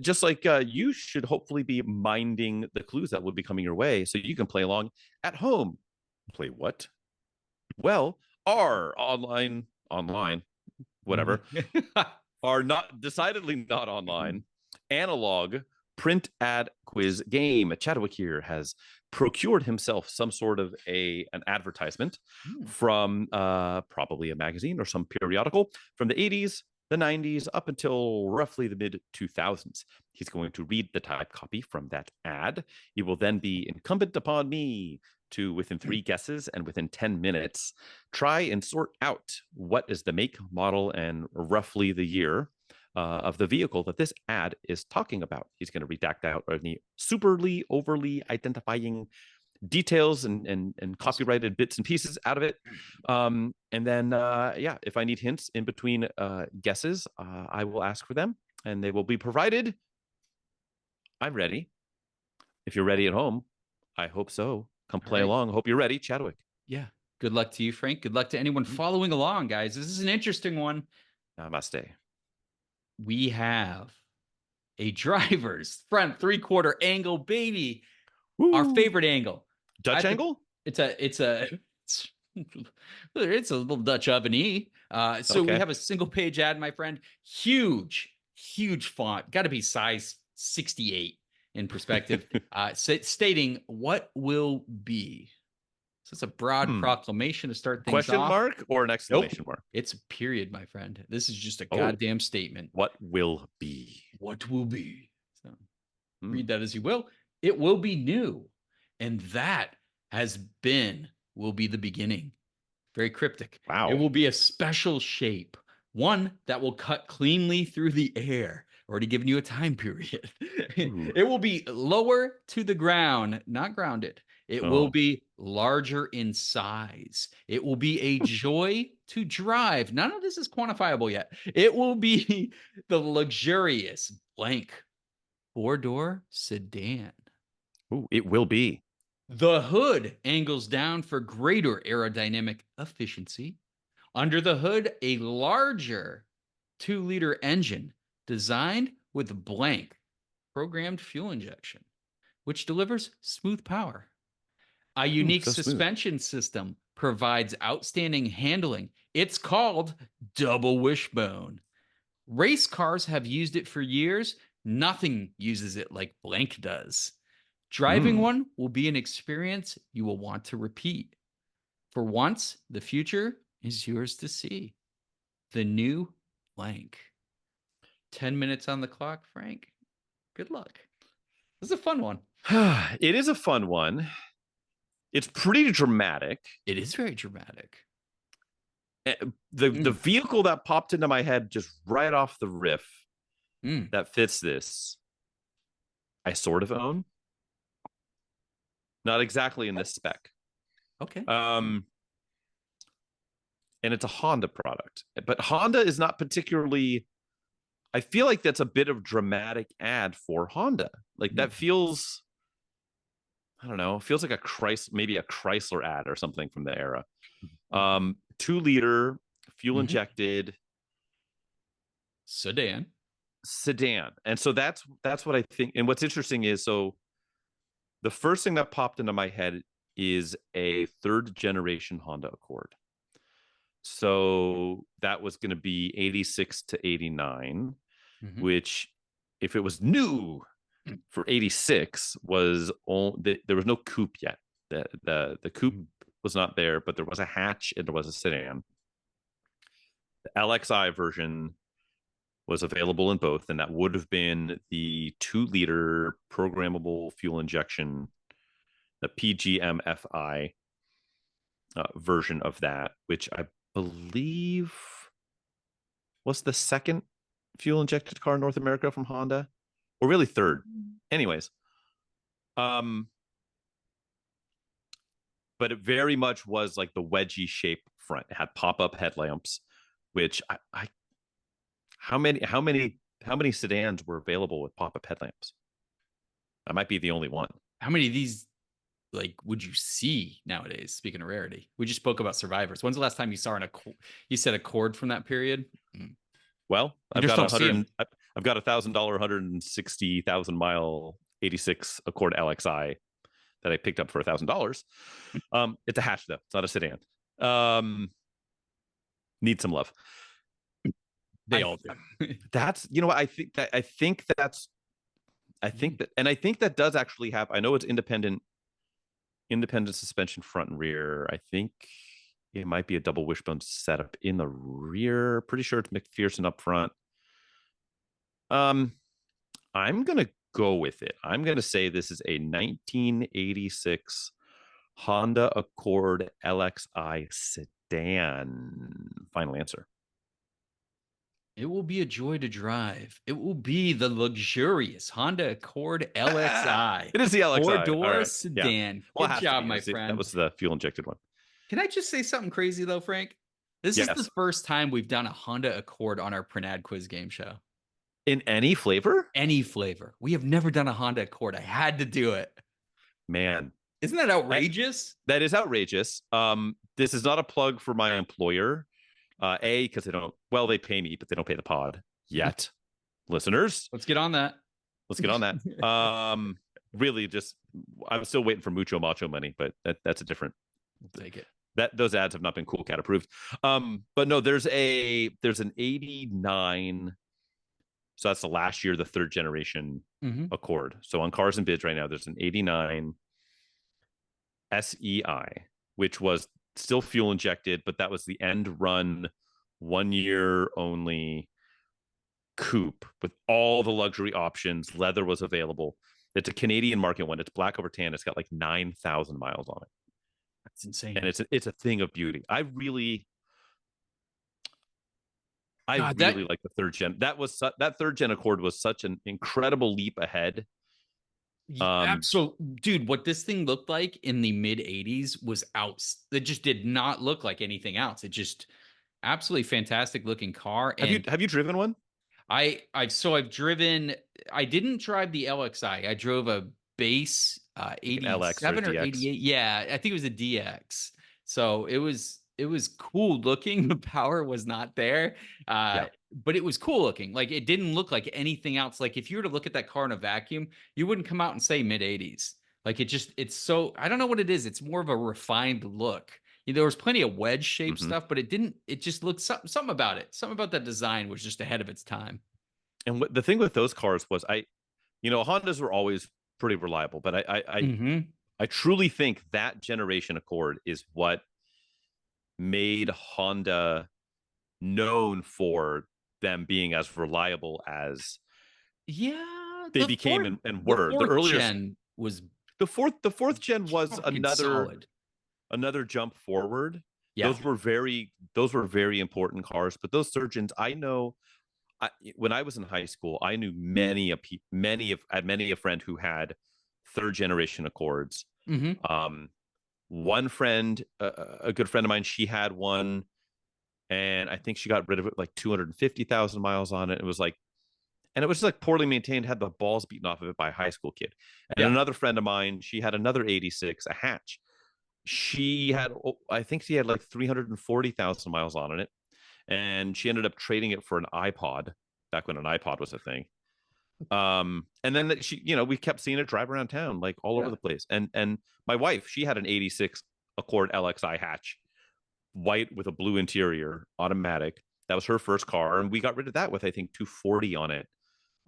Just like you should hopefully be minding the clues that will be coming your way, so you can play along at home. Play what? Well, our online, whatever, are decidedly not online analog print ad quiz game. Chadwick here has procured himself some sort of an advertisement from probably a magazine or some periodical from the 80s, the 90s, up until roughly the mid 2000s. He's going to read the type copy from that ad. It will then be incumbent upon me to within 3 guesses and within 10 minutes, try and sort out what is the make, model, and roughly the year of the vehicle that this ad is talking about. He's going to redact out any superly overly identifying details and copyrighted bits and pieces out of it. And then, if I need hints in between guesses, I will ask for them and they will be provided. I'm ready. If you're ready at home, I hope so. Come play along. Hope you're ready, Chadwick. Yeah. Good luck to you, Frank. Good luck to anyone following along, guys. This is an interesting one. Namaste. We have a driver's front 3/4 angle, baby. Woo. Our favorite angle. Dutch angle? It's a little Dutch oven-y. So we have a single page ad, my friend. Huge font. Got to be size 68 in perspective. Stating what will be. So it's a broad proclamation to start things Question off. mark or an exclamation mark? It's a period, my friend. This is just a goddamn statement. What will be? What will be? So read that as you will. It will be new. And that will be the beginning. Very cryptic. Wow. It will be a special shape. One that will cut cleanly through the air. Already given you a time period. It will be lower to the ground, not grounded. It will be larger in size. It will be a joy to drive. None of this is quantifiable yet. It will be the luxurious blank 4-door sedan. Ooh, it will be. The hood angles down for greater aerodynamic efficiency. Under the hood, a larger 2-liter engine designed with blank programmed fuel injection, which delivers smooth power. A unique suspension system provides outstanding handling. It's called double wishbone. Race cars have used it for years. Nothing uses it like blank does. Driving one will be an experience you will want to repeat. For once, the future is yours to see. The new blank. 10 minutes on the clock, Frank. Good luck. This is a fun one. It is a fun one. It's pretty dramatic. It is very dramatic. The vehicle that popped into my head just right off the riff that fits this, I sort of own. Not exactly in this spec. Okay. And it's a Honda product. But Honda is not particularly... I feel like that's a bit of dramatic ad for Honda. Like that feels... I don't know. It feels like maybe a Chrysler ad or something from the era. 2-liter fuel injected sedan. And so that's what I think. And what's interesting is, so the first thing that popped into my head is a 3rd generation Honda Accord. So that was going to be 86 to 89, which if it was new for 86 was there was no coupe yet. The coupe was not there, but there was a hatch and there was a sedan. The LXI version was available in both, and that would have been the 2-liter programmable fuel injection, the PGMFI version of that, which I believe was the 2nd fuel injected car in North America from Honda, or really 3rd. Anyways, but it very much was like the wedgie shape front. It had pop-up headlamps, which how many sedans were available with pop-up headlamps? I might be the only one. How many of these would you see nowadays? Speaking of rarity, we just spoke about Survivors. When's the last time you saw you said Accord from that period? Well, I've got $1,000, 160,000 mile 86 Accord LXI that I picked up for $1,000. It's a hatch though. It's not a sedan. Need some love. They all do. That's, I think that does actually have, I know it's independent suspension front and rear. I think it might be a double wishbone setup in the rear. Pretty sure it's McPherson up front. I'm going to go with it. I'm going to say this is a 1986 Honda Accord LXI sedan. Final answer. It will be a joy to drive. It will be the luxurious Honda Accord LXI. It is the LXI. All Four-door right. Yeah. sedan. Well, it Good has job, to be. my That friend. was the fuel injected one. Can I just say something crazy though, Frank? This is the Yes. first time we've done a Honda Accord on our Pranad quiz game show. In any flavor? Any flavor. We have never done a Honda Accord. I had to do it. Man. Isn't that outrageous? That is outrageous. This is not a plug for my employer. Because they pay me, but they don't pay the pod yet. Listeners, Let's get on that. let's get on that. Really, I'm still waiting for Mucho Macho money, but that's a different. We'll take it. Those ads have not been Cool Cat approved. But no, there's an 89. So that's the last year, the third generation Accord. So on Cars and Bids right now, there's an 89 SEI, which was still fuel injected, but that was the end run 1 year only coupe with all the luxury options. Leather was available. It's a Canadian market one. It's black over tan. It's got like 9,000 miles on it. That's insane. And it's a thing of beauty. I really like the third gen. That third gen Accord was such an incredible leap ahead. Dude, what this thing looked like in the mid 80s was out. It just did not look like anything else. It just absolutely fantastic looking car. Have you driven one? I've driven. I didn't drive the LXI. I drove a base 87 or 88. Yeah, I think it was a DX. So it was cool looking. The power was not there. But it was cool looking. Like it didn't look like anything else. Like if you were to look at that car in a vacuum, you wouldn't come out and say mid 80s. Like it's so, I don't know what it is. It's more of a refined look. There was plenty of wedge shaped stuff, but it just looked something about it. Something about that design was just ahead of its time. And the thing with those cars was Hondas were always pretty reliable, but I truly think that generation Accord is what made Honda known for them being as reliable as they became and were. The earlier gen was the fourth gen was another jump forward. Yeah. Those were very important cars, but those third gens, I know when I was in high school, I knew many a friend who had third generation Accords. One friend, a good friend of mine, she had one, and I think she got rid of it like 250,000 miles on it. It was just like poorly maintained, had the balls beaten off of it by a high school kid. And another friend of mine, she had another 86, a hatch. I think she had like 340,000 miles on it. And she ended up trading it for an iPod back when an iPod was a thing. And then we kept seeing it drive around town, like all over the place. And my wife, she had an 86 Accord LXI hatch, white with a blue interior, automatic. That was her first car. And we got rid of that with, I think, 240 on it.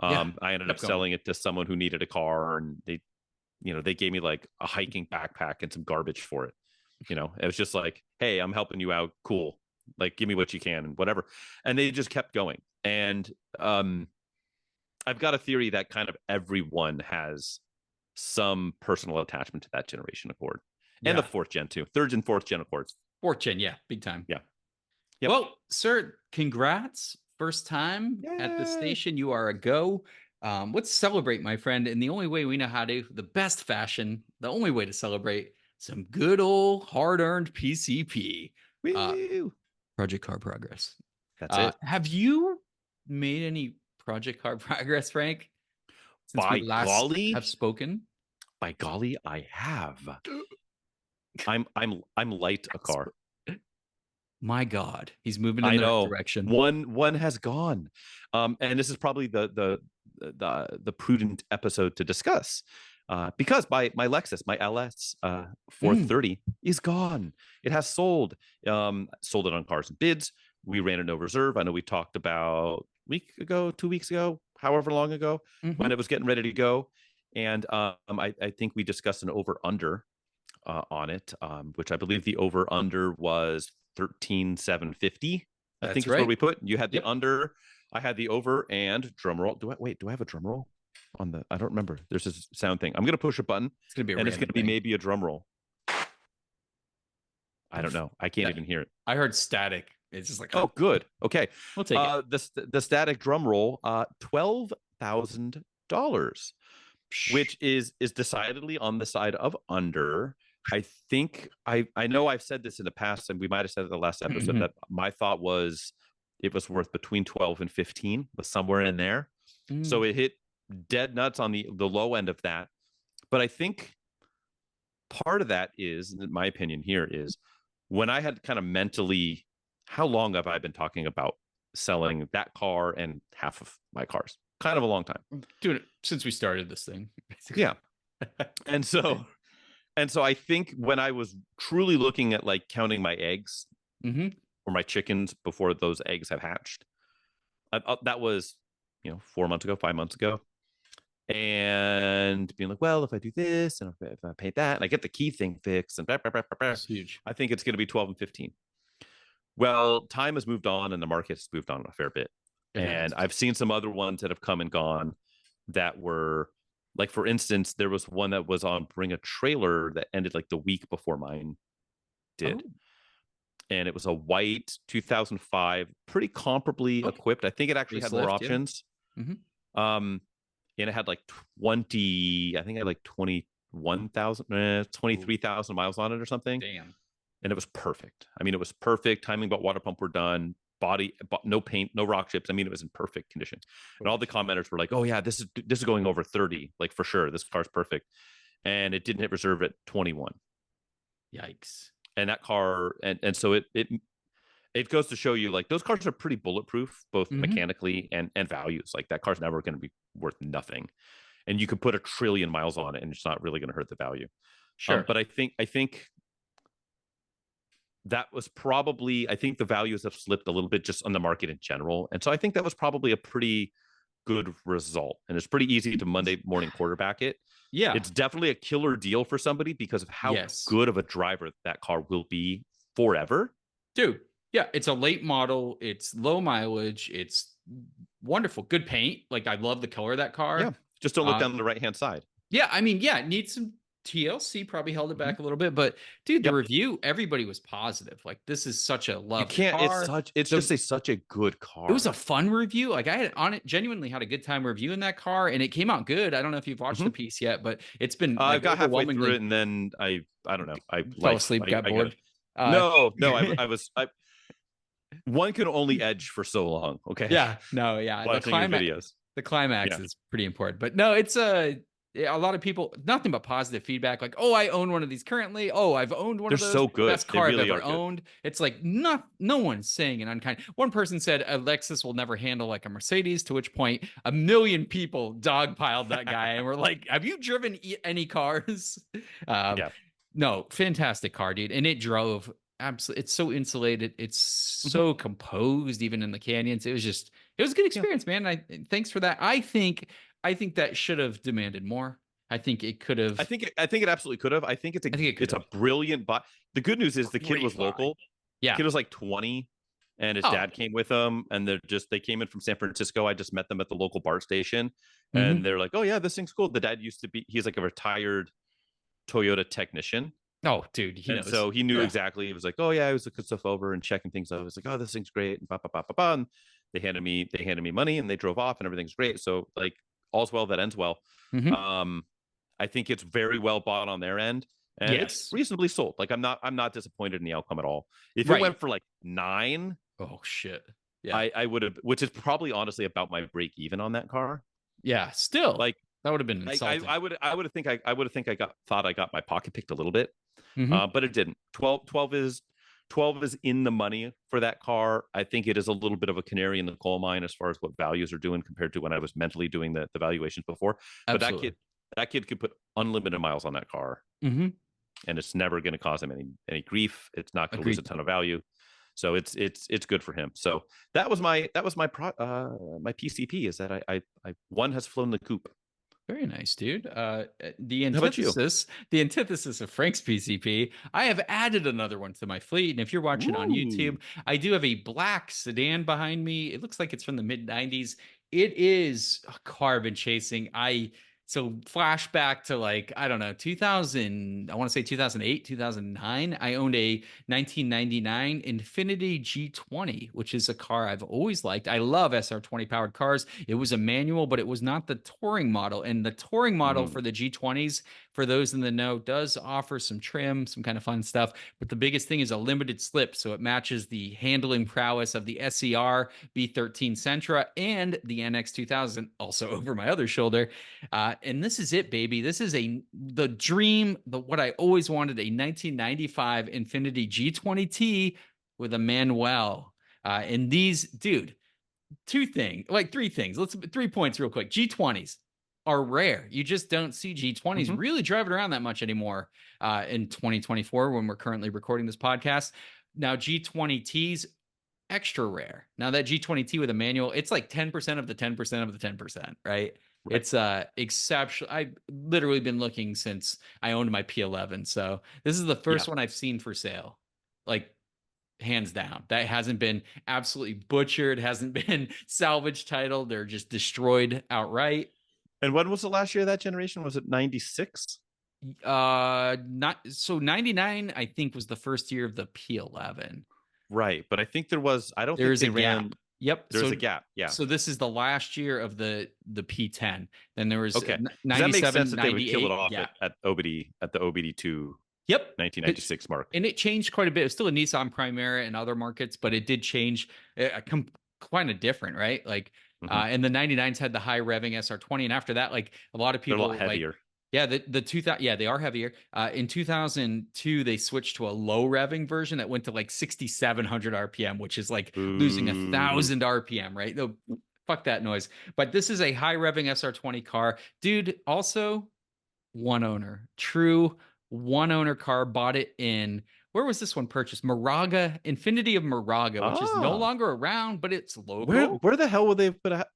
I ended up selling it to someone who needed a car, and they gave me like a hiking backpack and some garbage for it. It was just like, hey, I'm helping you out. Cool. Like, give me what you can and whatever. And they just kept going. And I've got a theory that kind of everyone has some personal attachment to that generation Accord. And the fourth gen too. Third and fourth gen Accords. Fourth gen, yeah, big time. Yeah. Yep. Well, sir, congrats. First time at the station. You are a go. Let's celebrate, my friend. And the only way we know how to, the best fashion, the only way to celebrate, some good old hard-earned PCP. Project Car Progress. That's it. Have you made any Project Car Progress, Frank? Since by golly, have spoken. By golly, I have. I'm light a car. My God, he's moving in that direction. One has gone, and this is probably the prudent episode to discuss, because my Lexus, my LS 430 is gone. It has sold. Sold it on Cars and Bids. We ran it no reserve. I know we talked about a week ago, 2 weeks ago, however long ago, when it was getting ready to go, and I think we discussed an over under on it, which I believe the over under was 13,750. I think is where we put. You had the under, I had the over, and drum roll. Do I have a drum roll on the? I don't remember. There's this sound thing. I'm gonna push a button. It's gonna be, it's gonna be maybe a drum roll. I don't know. I can't Yeah. even hear it. I heard static. It's just like, Oh, good. Okay. we'll take it. The static drum roll, $12,000, which is decidedly on the side of under. I think I know I've said this in the past, and we might have said it in the last episode, that my thought was it was worth between 12 and 15, but somewhere in there. So it hit dead nuts on the low end of that. But I think part of that is, in my opinion here, is when I had kind of mentally, how long have I been talking about selling that car and half of my cars? Kind of a long time. Doing it since we started this thing. Yeah. And so I think when I was truly looking at like counting my eggs or my chickens before those eggs had hatched, that was, 4 months ago, 5 months ago. And being like, well, if I do this and if I pay that and I get the key thing fixed and It's huge. I think it's going to be 12 and 15. Well, time has moved on and the market has moved on a fair bit. And I've seen some other ones that have come and gone that were like, for instance, there was one that was on Bring a Trailer that ended like the week before mine did. Oh. And it was a white 2005, pretty comparably equipped. I think it actually had more options. Yeah. And it had like 23,000 miles on it or something. Damn. And it was perfect. I mean, it was perfect. Timing belt, water pump were done. Body, no paint, no rock chips. I mean, it was in perfect condition. And all the commenters were like, "Oh yeah, this is going over 30, like for sure. This car's perfect." And it didn't hit reserve at 21. Yikes. And that car, and so it goes to show you, like, those cars are pretty bulletproof, both mechanically and values. Like, that car's never going to be worth nothing, and you could put 1 trillion miles on it and it's not really going to hurt the value. Sure. But I think that was probably, I think the values have slipped a little bit just on the market in general. And so I think that was probably a pretty good result. And it's pretty easy to Monday morning quarterback it. Yeah. It's definitely a killer deal for somebody because of how good of a driver that car will be forever. Dude. Yeah. It's a late model. It's low mileage. It's wonderful. Good paint. Like, I love the color of that car. Yeah. Just don't look down the right-hand side. Yeah. I mean, yeah, it needs some TLC, probably held it back a little bit, but dude, the review, everybody was positive. Like, this is such a love. It's such a good car. It was a fun review. Like, I had on it, genuinely had a good time reviewing that car, and it came out good. I don't know if you've watched the piece yet, but it's been like, I got halfway through it, and then I don't know. I fell asleep, got bored. One can only edge for so long. Okay. Yeah. No. Yeah. Watching your videos. The climax is pretty important, but no, it's a lot of people, nothing but positive feedback. Like, oh, I own one of these currently. Oh, I've owned one of those. So good. Best car I've ever owned. It's like, no one's saying an unkind. One person said a Lexus will never handle like a Mercedes, to which point 1 million people dogpiled that guy and were like, have you driven any cars? No, fantastic car, dude. And it drove absolutely. It's so insulated. It's so composed, even in the canyons. It was a good experience, man. Thanks for that. I think that should have demanded more. I think it could have. I think it absolutely could have. I think it's a brilliant buy. The good news is the kid was local. Yeah. The kid was like 20 and his dad came with him, and they came in from San Francisco. I just met them at the local BART station and they're like, "Oh yeah, this thing's cool." The dad he's like a retired Toyota technician. Oh, dude. So he knew exactly. He was like, "Oh yeah, I was looking stuff over and checking things out." I was like, "Oh, this thing's great." And and they handed me money and they drove off and everything's great. So like, all's well that ends well. I think it's very well bought on their end, and it's reasonably sold. Like, I'm not disappointed in the outcome at all. If it went for like 9, oh shit, yeah, I would have, which is probably honestly about my break even on that car. Yeah, still, like, that would have been insulting. I would have thought I got my pocket picked a little bit, but it didn't. 12 is in the money for that car. I think it is a little bit of a canary in the coal mine as far as what values are doing compared to when I was mentally doing the valuations before. Absolutely. But that kid could put unlimited miles on that car, and it's never going to cause him any grief. It's not going to lose a ton of value. So it's good for him. So that was my my PCP, is that I one has flown the coop. Very nice, dude. The antithesis of Frank's PCP, I have added another one to my fleet. And if you're watching on YouTube, I do have a black sedan behind me. It looks like it's from the mid-90s. It is a car I've been chasing. So flashback to like, I don't know, 2000, I want to say 2008, 2009. I owned a 1999 Infiniti G20, which is a car I've always liked. I love SR20 powered cars. It was a manual, but it was not the touring model. And the touring model Mhm. for the G20s, for those in the know, does offer some trim, some kind of fun stuff. But the biggest thing is a limited slip. So it matches the handling prowess of the SER B13 Sentra and the NX2000, also over my other shoulder. And this is it, baby. This is the dream, what I always wanted, a 1995 Infiniti G20T with a Manuel. And these, dude, three things. 3 points real quick. G20s are rare. You just don't see G20s Mhm. really driving around that much anymore in 2024 when we're currently recording this podcast. Now, G20Ts, extra rare. Now that G20T with a manual, it's like 10% of the 10% of the 10%, right? Right. It's exceptional. I've literally been looking since I owned my P11. So this is the Yeah. first one I've seen for sale. Like hands down. That hasn't been absolutely butchered, hasn't been salvage titled. They're just destroyed outright. And when was the last year of that generation? Was it 96? Not so 99, I think, was the first year of the P11. Right. But I think there was, I don't There think is they a gap. ran, Yep. there's a gap. Yeah. So this is the last year of the P10. Then there was Okay. 'Cause that makes 97, sense that they would kill it 98 off gap. at OBD, at the OBD2 Yep. 1996 mark. And it changed quite a bit. It was still a Nissan Primera in other markets, but it did change kind of different, right? Like, Mhm. and the 99s had the high revving SR20. And after that, like a lot of They're a lot people like, heavier. yeah, the 2000, yeah, they are heavier. In 2002, they switched to a low revving version that went to like 6,700 RPM, which is like losing Ooh. 1,000 RPM, right? No, fuck that noise. But this is a high revving SR20 car, dude. Also, one owner, true one owner car. Bought it in, where was this one purchased? Moraga, Infinity of Moraga, which is no Ah. longer around, but it's Where local. where the hell would they put a,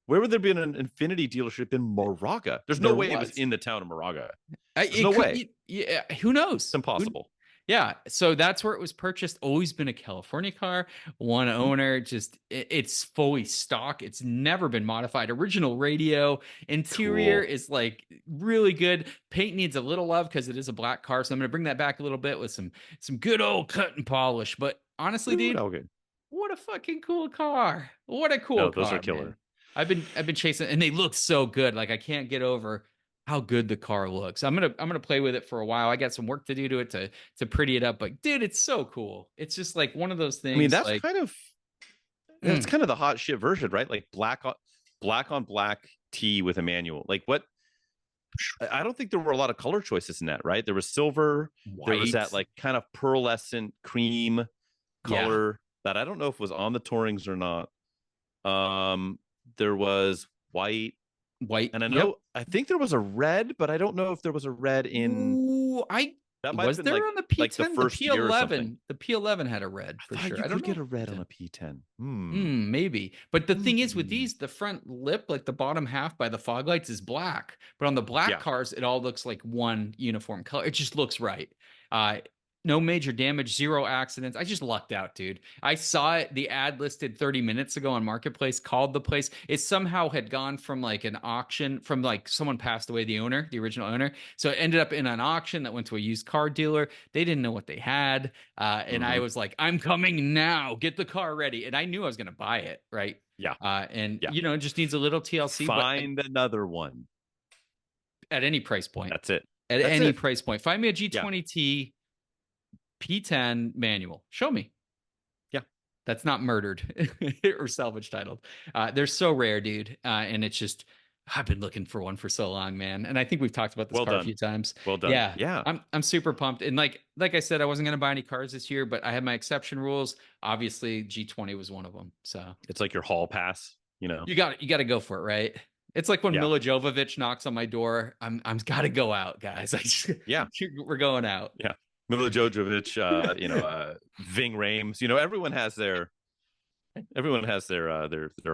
where would there be an Infinity dealership in Moraga? There's no There way it was was. in the town of Moraga. There's It no could, way. yeah. Who It's knows? impossible. Yeah. So that's where it was purchased. Always been a California car, one Mhm. owner. Just it's fully stock. It's never been modified. Original radio. Interior Cool. is like really good. Paint needs a little love because it is a black car. So I'm gonna bring that back a little bit with some good old cut and polish. But honestly, Dude, dude, all good. what a fucking cool car. What a cool No, those are car, man. killer. I've been chasing, and they look so good. Like I can't get over how good the car looks. I'm gonna play with it for a while. I got some work to do to it to pretty it up. But dude, it's so cool. It's just like one of those I mean, things like that's mm, kind of the hot shit version, right? Like black on black tee with a manual. Like what, I don't think there were a lot of color choices in that, right? There was silver, there was white. that like kind of pearlescent cream Yeah, color that I don't know if was on the Tourings or not. There was white, white. and Yep. I think there was a red, but I don't know if there was a red in, Ooh, I that might have was been there on the like the P10, the first year or something. P11. The P11 had a red I for thought sure. you I don't could know get if a red on P10. a P10. Maybe. But the thing is with Hmm. these, the front lip, like the bottom half by the fog lights is black. But on the black Yeah. cars, it all looks like one uniform color. It just looks right. Uh, no major damage, zero accidents. I just lucked out, dude. I saw it, the ad listed 30 minutes ago on Marketplace, called the place. It somehow had gone from like an auction, from like someone passed away, the owner, the original owner. So it ended up in an auction that went to a used car dealer. They didn't know what they had. And I Hmm. was like, I'm coming now. Get the car ready. And I knew I was going to buy it. Right. Yeah. And, Yeah. you know, it just needs a little TLC, but Find another one. at any price point, That's it. at That's any it. price point, find me a Yeah. G20T P10 manual. Show me. Yeah. That's not murdered or salvage titled. They're so rare, dude. And it's just, I've been looking for one for so long, man. And I think we've talked about this Well car a done. few times. Well done. Yeah. Yeah. I'm super pumped. And like I said, I wasn't gonna buy any cars this year, but I had my exception rules. Obviously, G20 was one of them. So It's like your hall pass, you know? you gotta go for it, right? It's like when Yeah. Mila Jovovich knocks on my door. I'm gotta go out, guys. Yeah. We're going out. Yeah. Mila Jojovic, Ving Rhames, everyone has their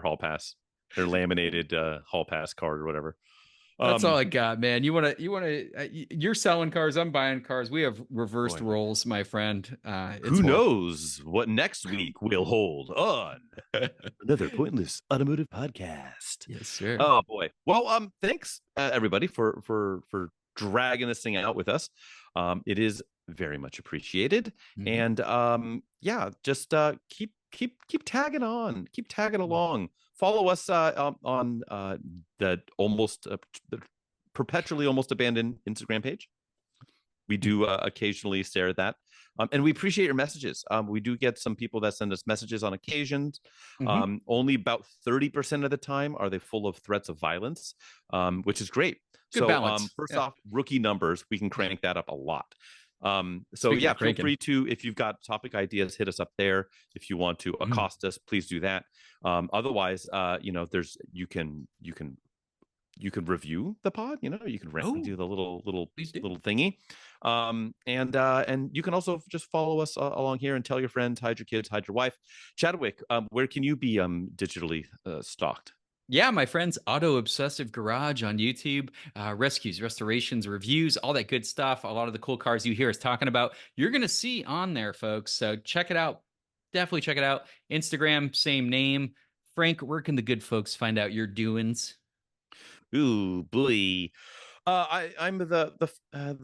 hall pass, their laminated hall pass card or whatever. That's all I got, man. You're selling cars. I'm buying cars. We have reversed Boy. roles, my friend. It's Who fun. knows what next week will hold on Another pointless automotive podcast. Yes, sir. Oh boy. Well, thanks everybody for dragging this thing out with us. It is very much appreciated. Mhm. And yeah, just keep tagging on, keep tagging along. Follow us on the perpetually almost abandoned Instagram page. We do occasionally stare at that. And we appreciate your messages. We do get some people that send us messages on occasions. Mhm. Only about 30% of the time are they full of threats of violence, which is great. Good So balance. first Yeah. off, rookie numbers, we can crank that up a lot. So Speaking yeah, of feel cranking. free to, if you've got topic ideas, hit us up there. If you want to accost us, please do that. Otherwise, you can review the pod. You can do the little Please do. thingy. And you can also just follow us along here and tell your friends, hide your kids, hide your wife. Chadwick, where can you be digitally stalked? Yeah, my friends, Auto Obsessive Garage on YouTube, rescues, restorations, reviews, all that good stuff. A lot of the cool cars you hear us talking about, you're going to see on there, folks. So check it out. Definitely check it out. Instagram, same name. Frank, where can the good folks find out your doings? Ooh, boy. I'm the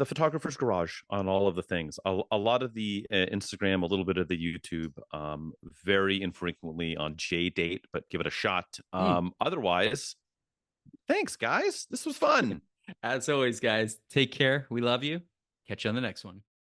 photographer's garage on all of the things. A lot of the Instagram, a little bit of the YouTube, very infrequently on JDate, but give it a shot. Otherwise, thanks, guys. This was fun. As always, guys, take care. We love you. Catch you on the next one.